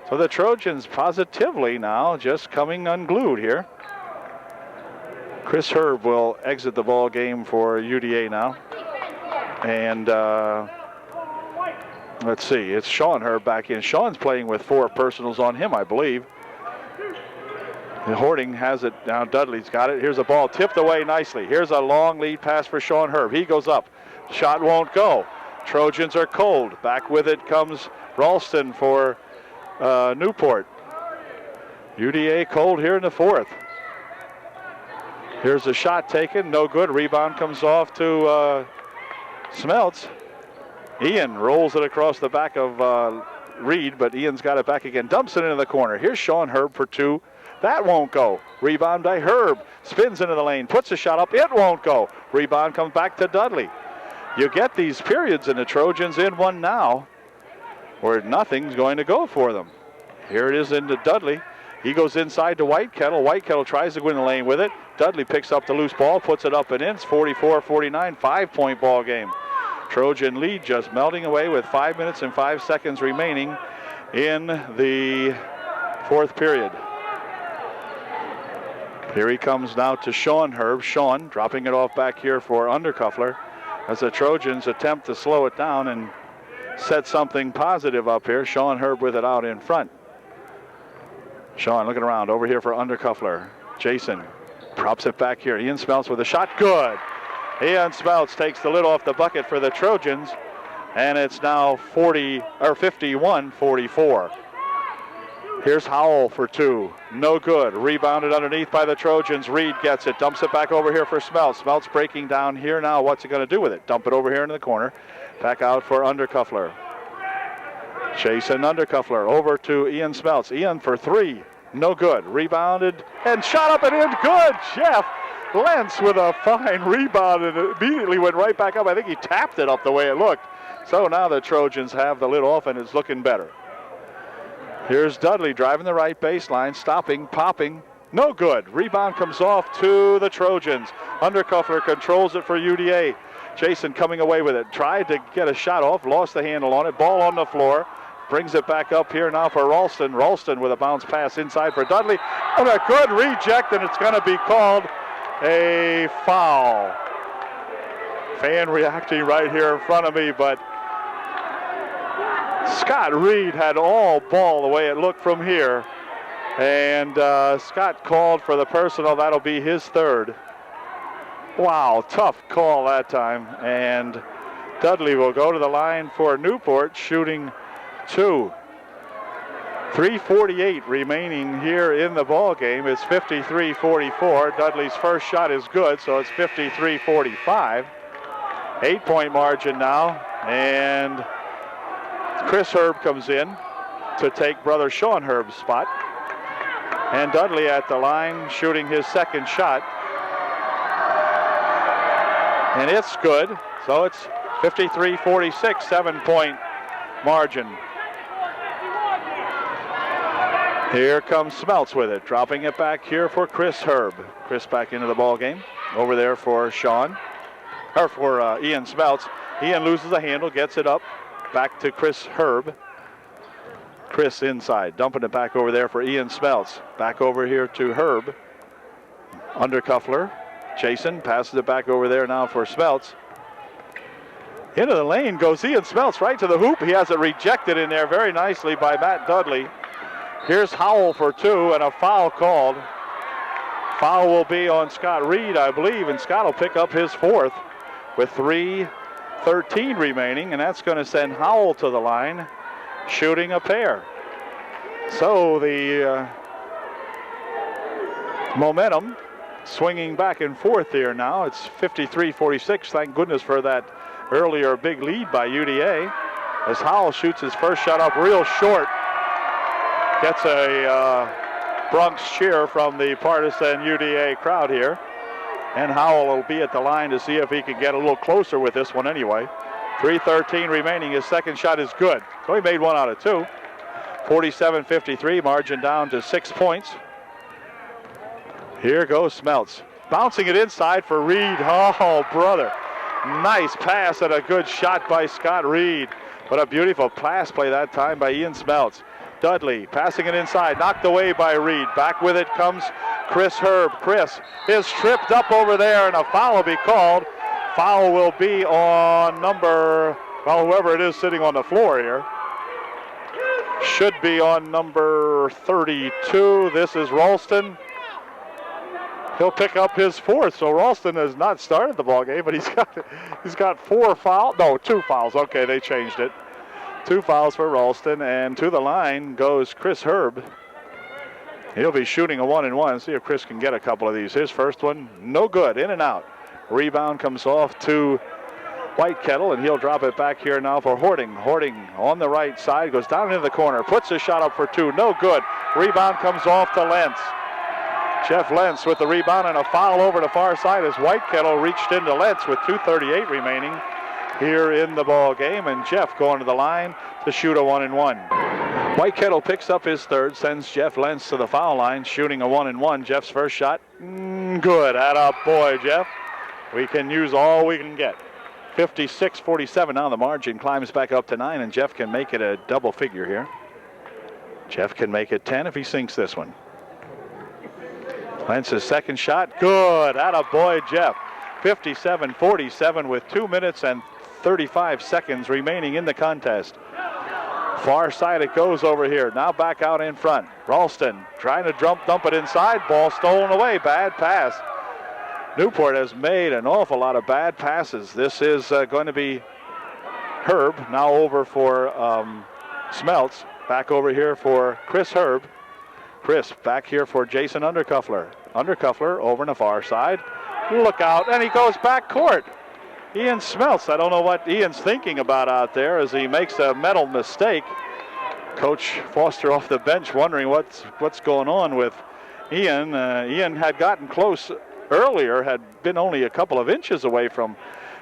So the Trojans positively now just coming unglued here. Chris Herb will exit the ball game for UDA now. And let's see, it's Sean Herb back in. Sean's playing with 4 personals on him, I believe. And Hording has it now. Dudley's got it. Here's a ball tipped away nicely. Here's a long lead pass for Sean Herb. He goes up. Shot won't go. Trojans are cold. Back with it comes Ralston for Newport. UDA cold here in the 4th. Here's a shot taken, no good. Rebound comes off to Smeltz. Ian rolls it across the back of Reed, but Ian's got it back again. Dumps it into the corner. Here's Sean Herb for 2. That won't go. Rebound by Herb. Spins into the lane, puts a shot up. It won't go. Rebound comes back to Dudley. You get these periods, and the Trojans in one now where nothing's going to go for them. Here it is into Dudley. He goes inside to White Kettle. White Kettle tries to go in the lane with it. Dudley picks up the loose ball, puts it up and in. It's 44-49, 5-point ball game. Trojan lead just melting away with 5 minutes and 5 seconds remaining in the 4th period. Here he comes now to Sean Herb. Sean dropping it off back here for Undercuffler as the Trojans attempt to slow it down and set something positive up here. Sean Herb with it out in front. Sean looking around over here for Undercuffler. Jason props it back here. Ian Smeltz with a shot. Good. Ian Smeltz takes the lid off the bucket for the Trojans, and it's now 51-44. Here's Howell for 2. No good. Rebounded underneath by the Trojans. Reed gets it. Dumps it back over here for Smeltz. Smeltz breaking down here now. What's he going to do with it? Dump it over here in the corner. Back out for Undercuffler. Jason Undercuffler over to Ian Smeltz. Ian for 3. No good. Rebounded and shot up and in. Good. Jeff Lentz with a fine rebound and immediately went right back up. I think he tapped it up the way it looked. So now the Trojans have the lid off and it's looking better. Here's Dudley driving the right baseline, stopping, popping. No good. Rebound comes off to the Trojans. Undercuffler controls it for UDA. Jason coming away with it. Tried to get a shot off, lost the handle on it. Ball on the floor. Brings it back up here now for Ralston. Ralston with a bounce pass inside for Dudley. And a good reject, and it's going to be called a foul. Fan reacting right here in front of me, but Scott Reed had all ball the way it looked from here. And Scott called for the personal. That'll be his third. Wow, tough call that time. And Dudley will go to the line for Newport, shooting 2. 3:48 remaining here in the ball game. It's 53-44. Dudley's first shot is good, so it's 53-45. 8-point margin now. And Chris Herb comes in to take brother Sean Herb's spot. And Dudley at the line shooting his second shot. And it's good. So it's 53-46, 7-point margin. Here comes Smeltz with it, dropping it back here for Chris Herb. Chris back into the ball game. Over there for Sean, or for Ian Smeltz. Ian loses the handle, gets it up, back to Chris Herb. Chris inside, dumping it back over there for Ian Smeltz. Back over here to Herb. Undercuffler. Jason passes it back over there now for Smeltz. Into the lane goes Ian Smeltz right to the hoop. He has it rejected in there very nicely by Matt Dudley. Here's Howell for 2 and a foul called. Foul will be on Scott Reed, I believe, and Scott will pick up his 4th with 3:13 remaining, and that's going to send Howell to the line, shooting a pair. So the momentum swinging back and forth here now. It's 53-46. Thank goodness for that earlier big lead by UDA. As Howell shoots his first shot up real short. Gets a Bronx cheer from the partisan UDA crowd here. And Howell will be at the line to see if he can get a little closer with this one anyway. 3:13 remaining. His second shot is good. So he made 1 out of 2. 47-53, margin down to 6 points. Here goes Smeltz. Bouncing it inside for Reed. Oh, brother. Nice pass and a good shot by Scott Reed. But a beautiful pass play that time by Ian Smeltz. Dudley passing it inside, knocked away by Reed. Back with it comes Chris Herb. Chris is tripped up over there, and a foul will be called. Foul will be on number, well, whoever it is sitting on the floor here. Should be on number 32. This is Ralston. He'll pick up his 4th. So Ralston has not started the ball game, but he's got 4 fouls. No, 2 fouls. Okay, they changed it. 2 fouls for Ralston, and to the line goes Chris Herb. He'll be shooting a 1-and-1. See if Chris can get a couple of these. His first one, no good, in and out. Rebound comes off to Whitekettle, and he'll drop it back here now for Hording. Hording on the right side, goes down into the corner, puts a shot up for 2, no good. Rebound comes off to Lentz. Jeff Lentz with the rebound and a foul over the far side as Whitekettle reached into Lentz with 2:38 remaining here in the ball game, and Jeff going to the line to shoot a 1-and-1. Whitekettle picks up his 3rd, sends Jeff Lentz to the foul line, shooting a 1-and-1. Jeff's first shot, good. Atta boy, Jeff. We can use all we can get. 56-47 now. The margin climbs back up to 9, and Jeff can make it a double figure here. Jeff can make it 10 if he sinks this one. Lentz's second shot, good. Atta boy, Jeff. 57-47 with 2 minutes and 35 seconds remaining in the contest. Far side it goes over here. Now back out in front. Ralston trying to dump it inside. Ball stolen away. Bad pass. Newport has made an awful lot of bad passes. This is going to be Herb. Now over for Smeltz. Back over here for Chris Herb. Chris back here for Jason Undercuffler. Undercuffler over on the far side. Look out, and he goes back court. Ian Smeltz, I don't know what Ian's thinking about out there as he makes a mental mistake. Coach Foster off the bench wondering what's going on with Ian. Ian had gotten close earlier had been only a couple of inches away from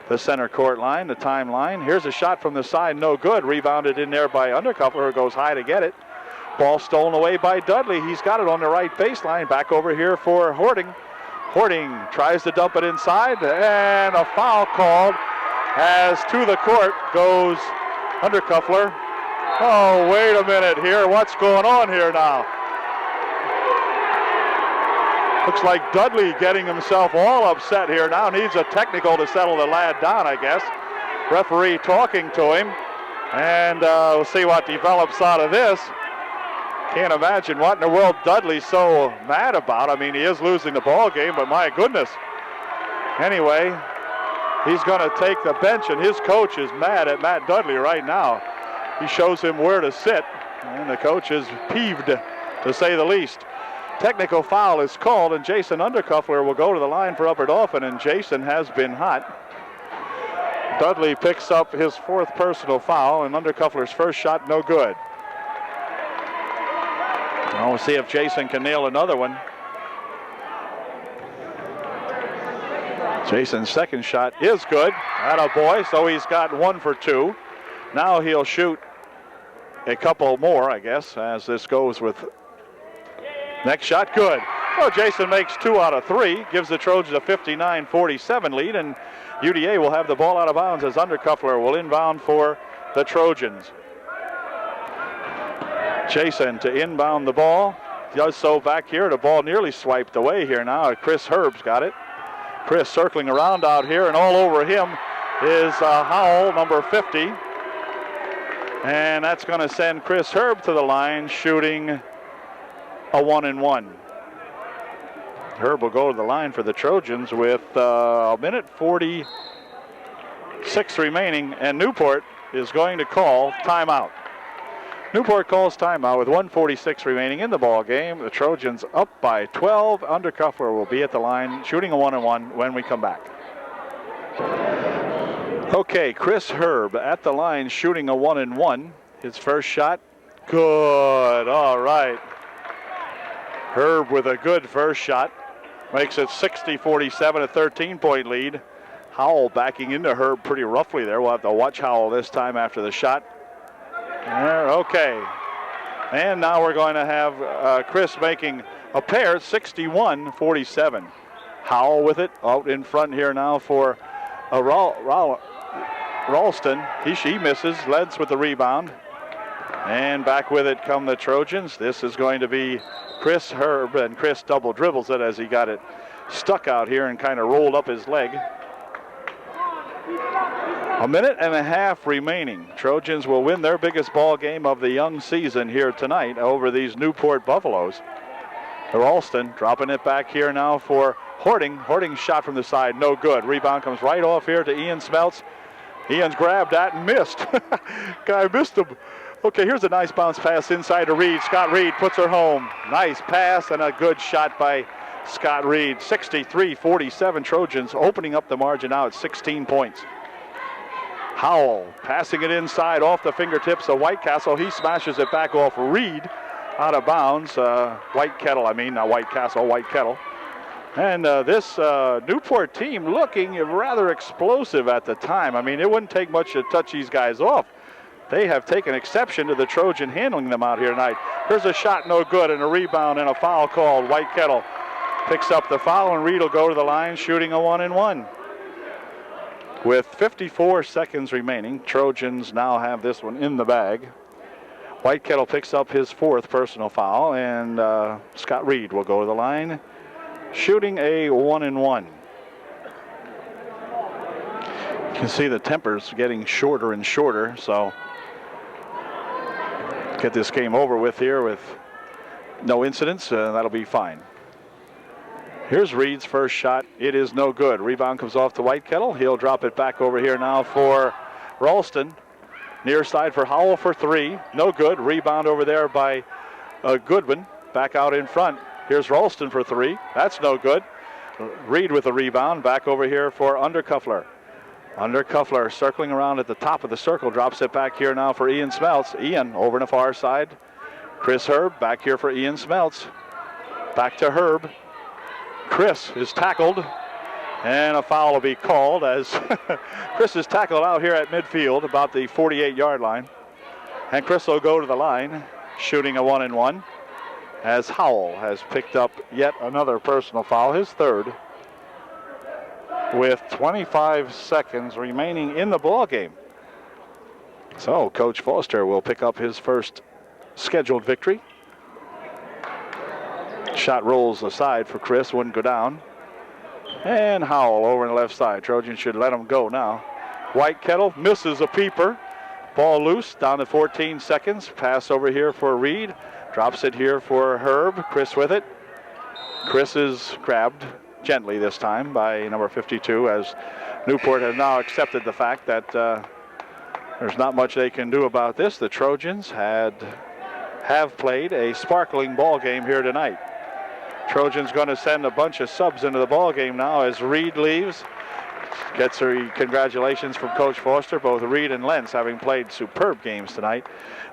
the center court line, the timeline. Here's a shot from the side, no good. Rebounded in there by Undercuffler, who goes high to get it. Ball stolen away by Dudley. He's got it on the right baseline. Back over here for Horting. Horting tries to dump it inside, and a foul called as to the court goes Undercuffler. Oh, wait a minute here. What's going on here now? Looks like Dudley getting himself all upset here now. Needs a technical to settle the lad down, I guess. Referee talking to him. And we'll see what develops out of this. Can't imagine what in the world Dudley's so mad about. I mean, he is losing the ball game, but my goodness. Anyway, he's going to take the bench, and his coach is mad at Matt Dudley right now. He shows him where to sit, and the coach is peeved, to say the least. Technical foul is called, and Jason Undercuffler will go to the line for Upper Dauphin, and Jason has been hot. Dudley picks up his fourth personal foul, and Undercuffler's first shot no good. Now we'll see if Jason can nail another one. Jason's second shot is good. Attaboy, so he's got 1 for 2. Now he'll shoot a couple more, I guess, as this goes with next shot, good. Well, Jason makes 2 out of 3, gives the Trojans a 59-47 lead, and UDA will have the ball out of bounds as Undercuffler will inbound for the Trojans. Jason to inbound the ball, does so back here. The ball nearly swiped away here now. Chris Herb's got it. Chris circling around out here, and all over him is Howell, number 50. And that's going to send Chris Herb to the line, shooting a 1-and-1. Herb will go to the line for the Trojans with a minute 46 remaining, and Newport is going to call timeout. Newport calls timeout with 1:46 remaining in the ball game. The Trojans up by 12. Undercuffler will be at the line, shooting a 1-and-1 when we come back. Okay, Chris Herb at the line, shooting a 1-and-1. His first shot, good. All right. Herb with a good first shot. Makes it 60-47, a 13-point lead. Howell backing into Herb pretty roughly there. We'll have to watch Howell this time after the shot. There, okay. And now we're going to have Chris making a pair, 61-47. Howell with it out in front here now for Ralston. He misses. Leds with the rebound. And back with it come the Trojans. This is going to be Chris Herb, and Chris double dribbles it as he got it stuck out here and kind of rolled up his leg. A minute and a half remaining. Trojans will win their biggest ball game of the young season here tonight over these Newport Buffaloes. Ralston dropping it back here now for Horting. Horting's shot from the side, no good. Rebound comes right off here to Ian Smeltz. Ian's grabbed that and missed. Guy missed him. Okay, here's a nice bounce pass inside to Reed. Scott Reed puts her home. Nice pass and a good shot by Scott Reed. 63-47 Trojans opening up the margin now at 16 points. Howell passing it inside off the fingertips of Whitecastle. He smashes it back off Reed out of bounds. White Kettle. And this Newport team looking rather explosive at the time. I mean, it wouldn't take much to touch these guys off. They have taken exception to the Trojan handling them out here tonight. Here's a shot, no good, and a rebound and a foul called. White Kettle picks up the foul, and Reed will go to the line shooting a 1-and-1. With 54 seconds remaining, Trojans now have this one in the bag. White Kettle picks up his fourth personal foul, and Scott Reed will go to the line shooting a 1-and-1. You can see the tempers getting shorter and shorter, so get this game over with here with no incidents. That'll be fine. Here's Reed's first shot. It is no good. Rebound comes off to White Kettle. He'll drop it back over here now for Ralston. Near side for Howell for 3. No good. Rebound over there by Goodwin. Back out in front. Here's Ralston for 3. That's no good. Reed with a rebound. Back over here for Undercuffler. Undercuffler circling around at the top of the circle. Drops it back here now for Ian Smeltz. Ian over on the far side. Chris Herb back here for Ian Smeltz. Back to Herb. Chris is tackled, and a foul will be called as Chris is tackled out here at midfield about the 48-yard line. And Chris will go to the line, shooting a 1-and-1, as Howell has picked up yet another personal foul, his third, with 25 seconds remaining in the ball game. So Coach Foster will pick up his first scheduled victory. Shot rolls aside for Chris, wouldn't go down. And Howell over on the left side. Trojan should let him go now. White Kettle misses a peeper. Ball loose, down to 14 seconds. Pass over here for Reed. Drops it here for Herb. Chris with it. Chris is grabbed gently this time by number 52, as Newport has now accepted the fact that there's not much they can do about this. The Trojans have played a sparkling ball game here tonight. Trojans going to send a bunch of subs into the ball game now as Reed leaves. Gets her congratulations from Coach Foster. Both Reed and Lentz having played superb games tonight.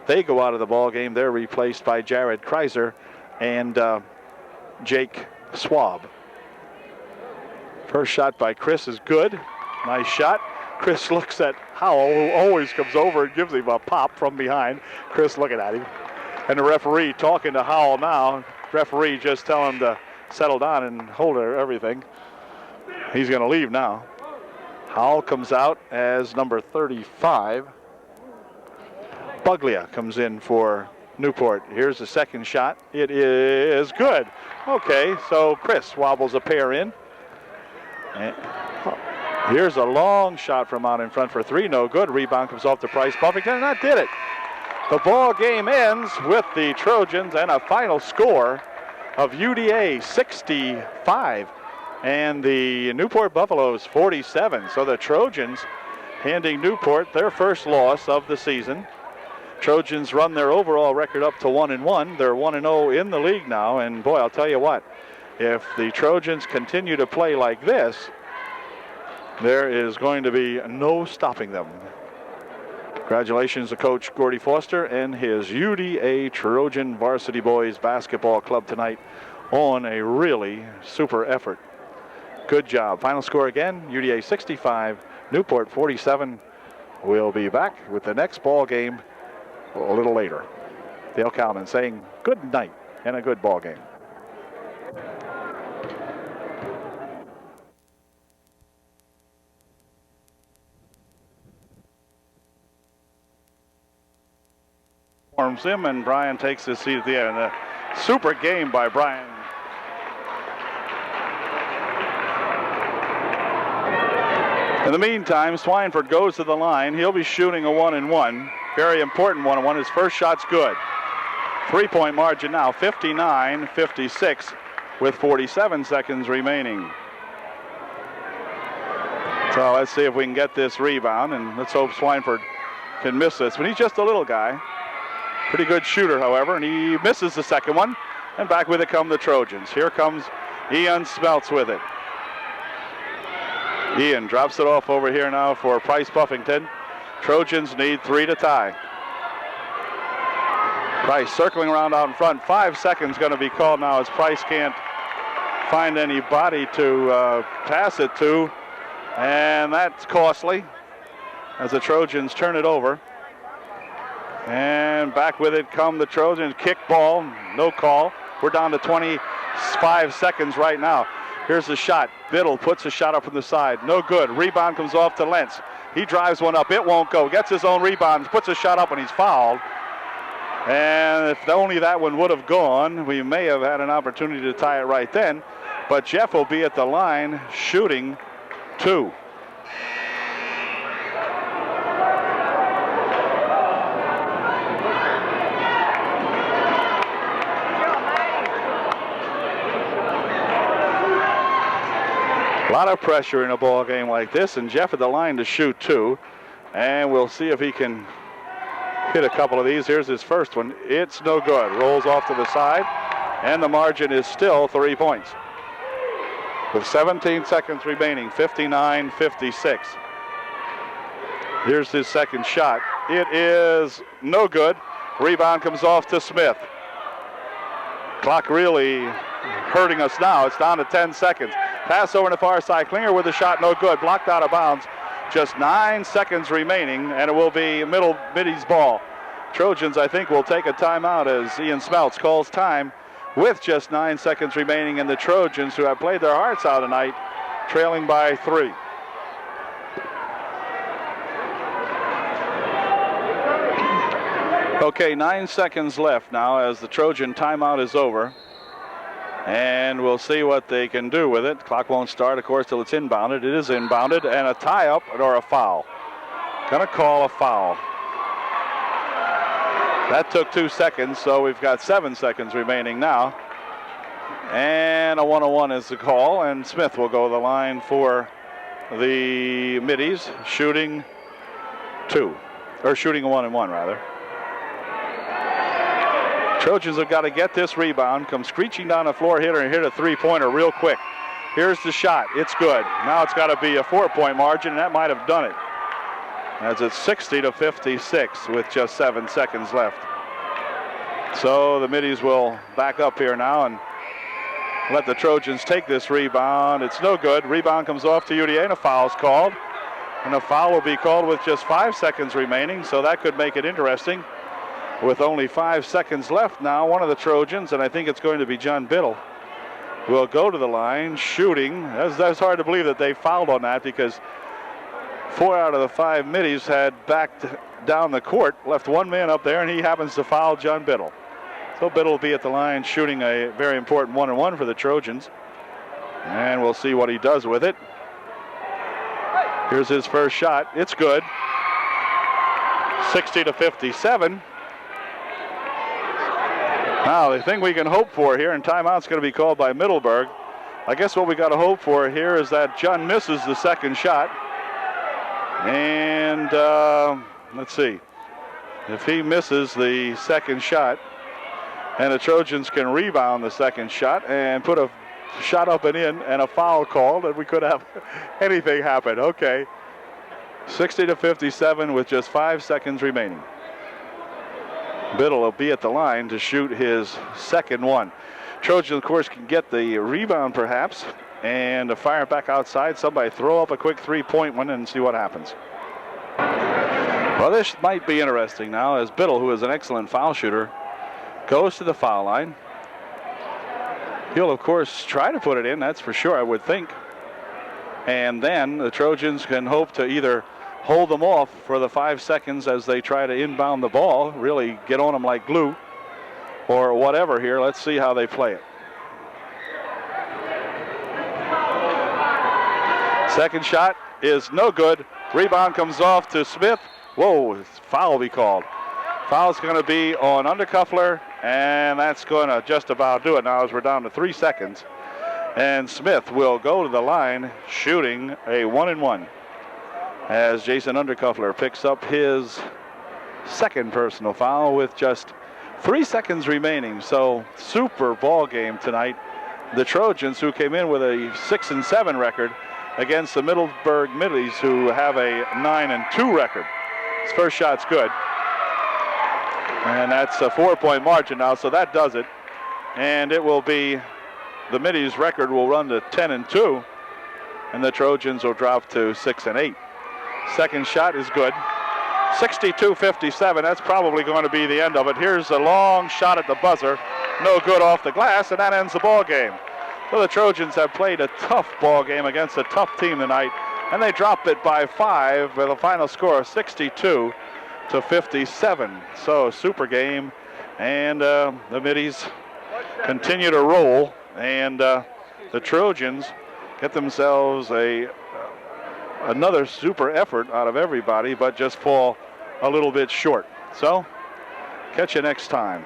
They go out of the ball game. They're replaced by Jared Kreiser and Jake Swab. First shot by Chris is good. Nice shot. Chris looks at Howell, who always comes over and gives him a pop from behind. Chris looking at him. And the referee talking to Howell now. Referee just telling him to settle down and hold everything. He's going to leave now. Howell comes out as number 35. Buglia comes in for Newport. Here's the second shot. It is good. Okay, so Chris wobbles a pair in. And here's a long shot from out in front for three. No good. Rebound comes off to Price Buffington, and that did it. The ball game ends with the Trojans and a final score of UDA 65 and the Newport Buffaloes 47. So the Trojans handing Newport their first loss of the season. Trojans run their overall record up to 1-1. They're 1-0 in the league now, and boy, I'll tell you what, if the Trojans continue to play like this, there is going to be no stopping them. Congratulations to Coach Gordy Foster and his UDA Trojan Varsity Boys Basketball Club tonight on a really super effort. Good job. Final score again, UDA 65, Newport 47. We'll be back with the next ball game a little later. Dale Calnon saying good night and a good ball game. Forms him, and Brian takes his seat at the end. A super game by Brian. In the meantime, Swineford goes to the line. He'll be shooting a 1-and-1. Very important 1-and-1. His first shot's good. 3-point margin now, 59-56 with 47 seconds remaining. So let's see if we can get this rebound, and let's hope Swineford can miss this. But he's just a little guy. Pretty good shooter, however, and he misses the second one. And back with it come the Trojans. Here comes Ian Smeltz with it. Ian drops it off over here now for Price Buffington. Trojans need 3 to tie. Price circling around out in front. 5 seconds going to be called now as Price can't find anybody to pass it to. And that's costly as the Trojans turn it over. And back with it come the Trojans. Kick ball, no call. We're down to 25 seconds right now. Here's the shot. Biddle puts a shot up from the side. No good. Rebound comes off to Lentz. He drives one up. It won't go. Gets his own rebound. Puts a shot up and he's fouled. And if only that one would have gone, we may have had an opportunity to tie it right then. But Jeff will be at the line shooting 2. A lot of pressure in a ball game like this, and Jeff at the line to shoot 2. And we'll see if he can hit a couple of these. Here's his first one. It's no good. Rolls off to the side, and the margin is still 3 points. With 17 seconds remaining, 59-56. Here's his second shot. It is no good. Rebound comes off to Smith. Clock really hurting us now. It's down to 10 seconds. Pass over to the far side. Klinger with a shot, no good. Blocked out of bounds. Just 9 seconds remaining, and it will be Middy's ball. Trojans, I think, will take a timeout as Ian Smeltz calls time with just 9 seconds remaining, and the Trojans, who have played their hearts out tonight, trailing by 3. Okay, 9 seconds left now as the Trojan timeout is over. And we'll see what they can do with it. Clock won't start, of course, till it's inbounded. It is inbounded, and a tie-up or a foul. Gonna call a foul. That took 2 seconds, so we've got 7 seconds remaining now. And a 1-on-1 is the call, and Smith will go to the line for the Middies, shooting 2, or shooting a 1-and-1 rather. Trojans have got to get this rebound, come screeching down the floor, hit a three-pointer real quick. Here's the shot. It's good. Now it's got to be a 4-point margin, and that might have done it. As it's 60-56 with just 7 seconds left. So the Middies will back up here now and let the Trojans take this rebound. It's no good. Rebound comes off to UDA, and a foul's called. And a foul will be called with just 5 seconds remaining, so that could make it interesting. With only 5 seconds left now, one of the Trojans, and I think it's going to be John Biddle, will go to the line shooting. That's hard to believe that they fouled on that, because 4 out of the 5 Middies had backed down the court, left one man up there, and he happens to foul John Biddle. So Biddle will be at the line shooting a very important 1-on-1 for the Trojans. And we'll see what he does with it. Here's his first shot. It's good. 60-57. Now, the thing we can hope for here, and timeout's going to be called by Middleburg. I guess what we got to hope for here is that John misses the second shot. And let's see. If he misses the second shot, and the Trojans can rebound the second shot and put a shot up and in, and a foul called, and we could have anything happen. Okay. 60-57 with just 5 seconds remaining. Biddle will be at the line to shoot his second one. Trojan, of course, can get the rebound perhaps and fire it back outside. Somebody throw up a quick three-point one and see what happens. Well, this might be interesting now as Biddle, who is an excellent foul shooter, goes to the foul line. He'll, of course, try to put it in, that's for sure, I would think. And then the Trojans can hope to either hold them off for the 5 seconds as they try to inbound the ball, really get on them like glue, or whatever here. Let's see how they play it. Second shot is no good. Rebound comes off to Smith. Whoa, foul will be called. Foul's going to be on Undercuffler, and that's going to just about do it now as we're down to 3 seconds. And Smith will go to the line shooting a 1-and-1. As Jason Undercuffler picks up his second personal foul with just 3 seconds remaining. So super ball game tonight. The Trojans, who came in with a 6-7 record against the Middleburg Middies, who have a 9-2 record. His first shot's good. And that's a 4-point margin now, so that does it. And it will be, the Middies record will run to 10-2, and the Trojans will drop to 6-8. Second shot is good. 62-57. That's probably going to be the end of it. Here's a long shot at the buzzer. No good off the glass, and that ends the ball game. So the Trojans have played a tough ball game against a tough team tonight, and they drop it by 5 with a final score of 62-57. So super game, and the Middies continue to roll, and the Trojans get themselves another super effort out of everybody, but just fall a little bit short. So, catch you next time.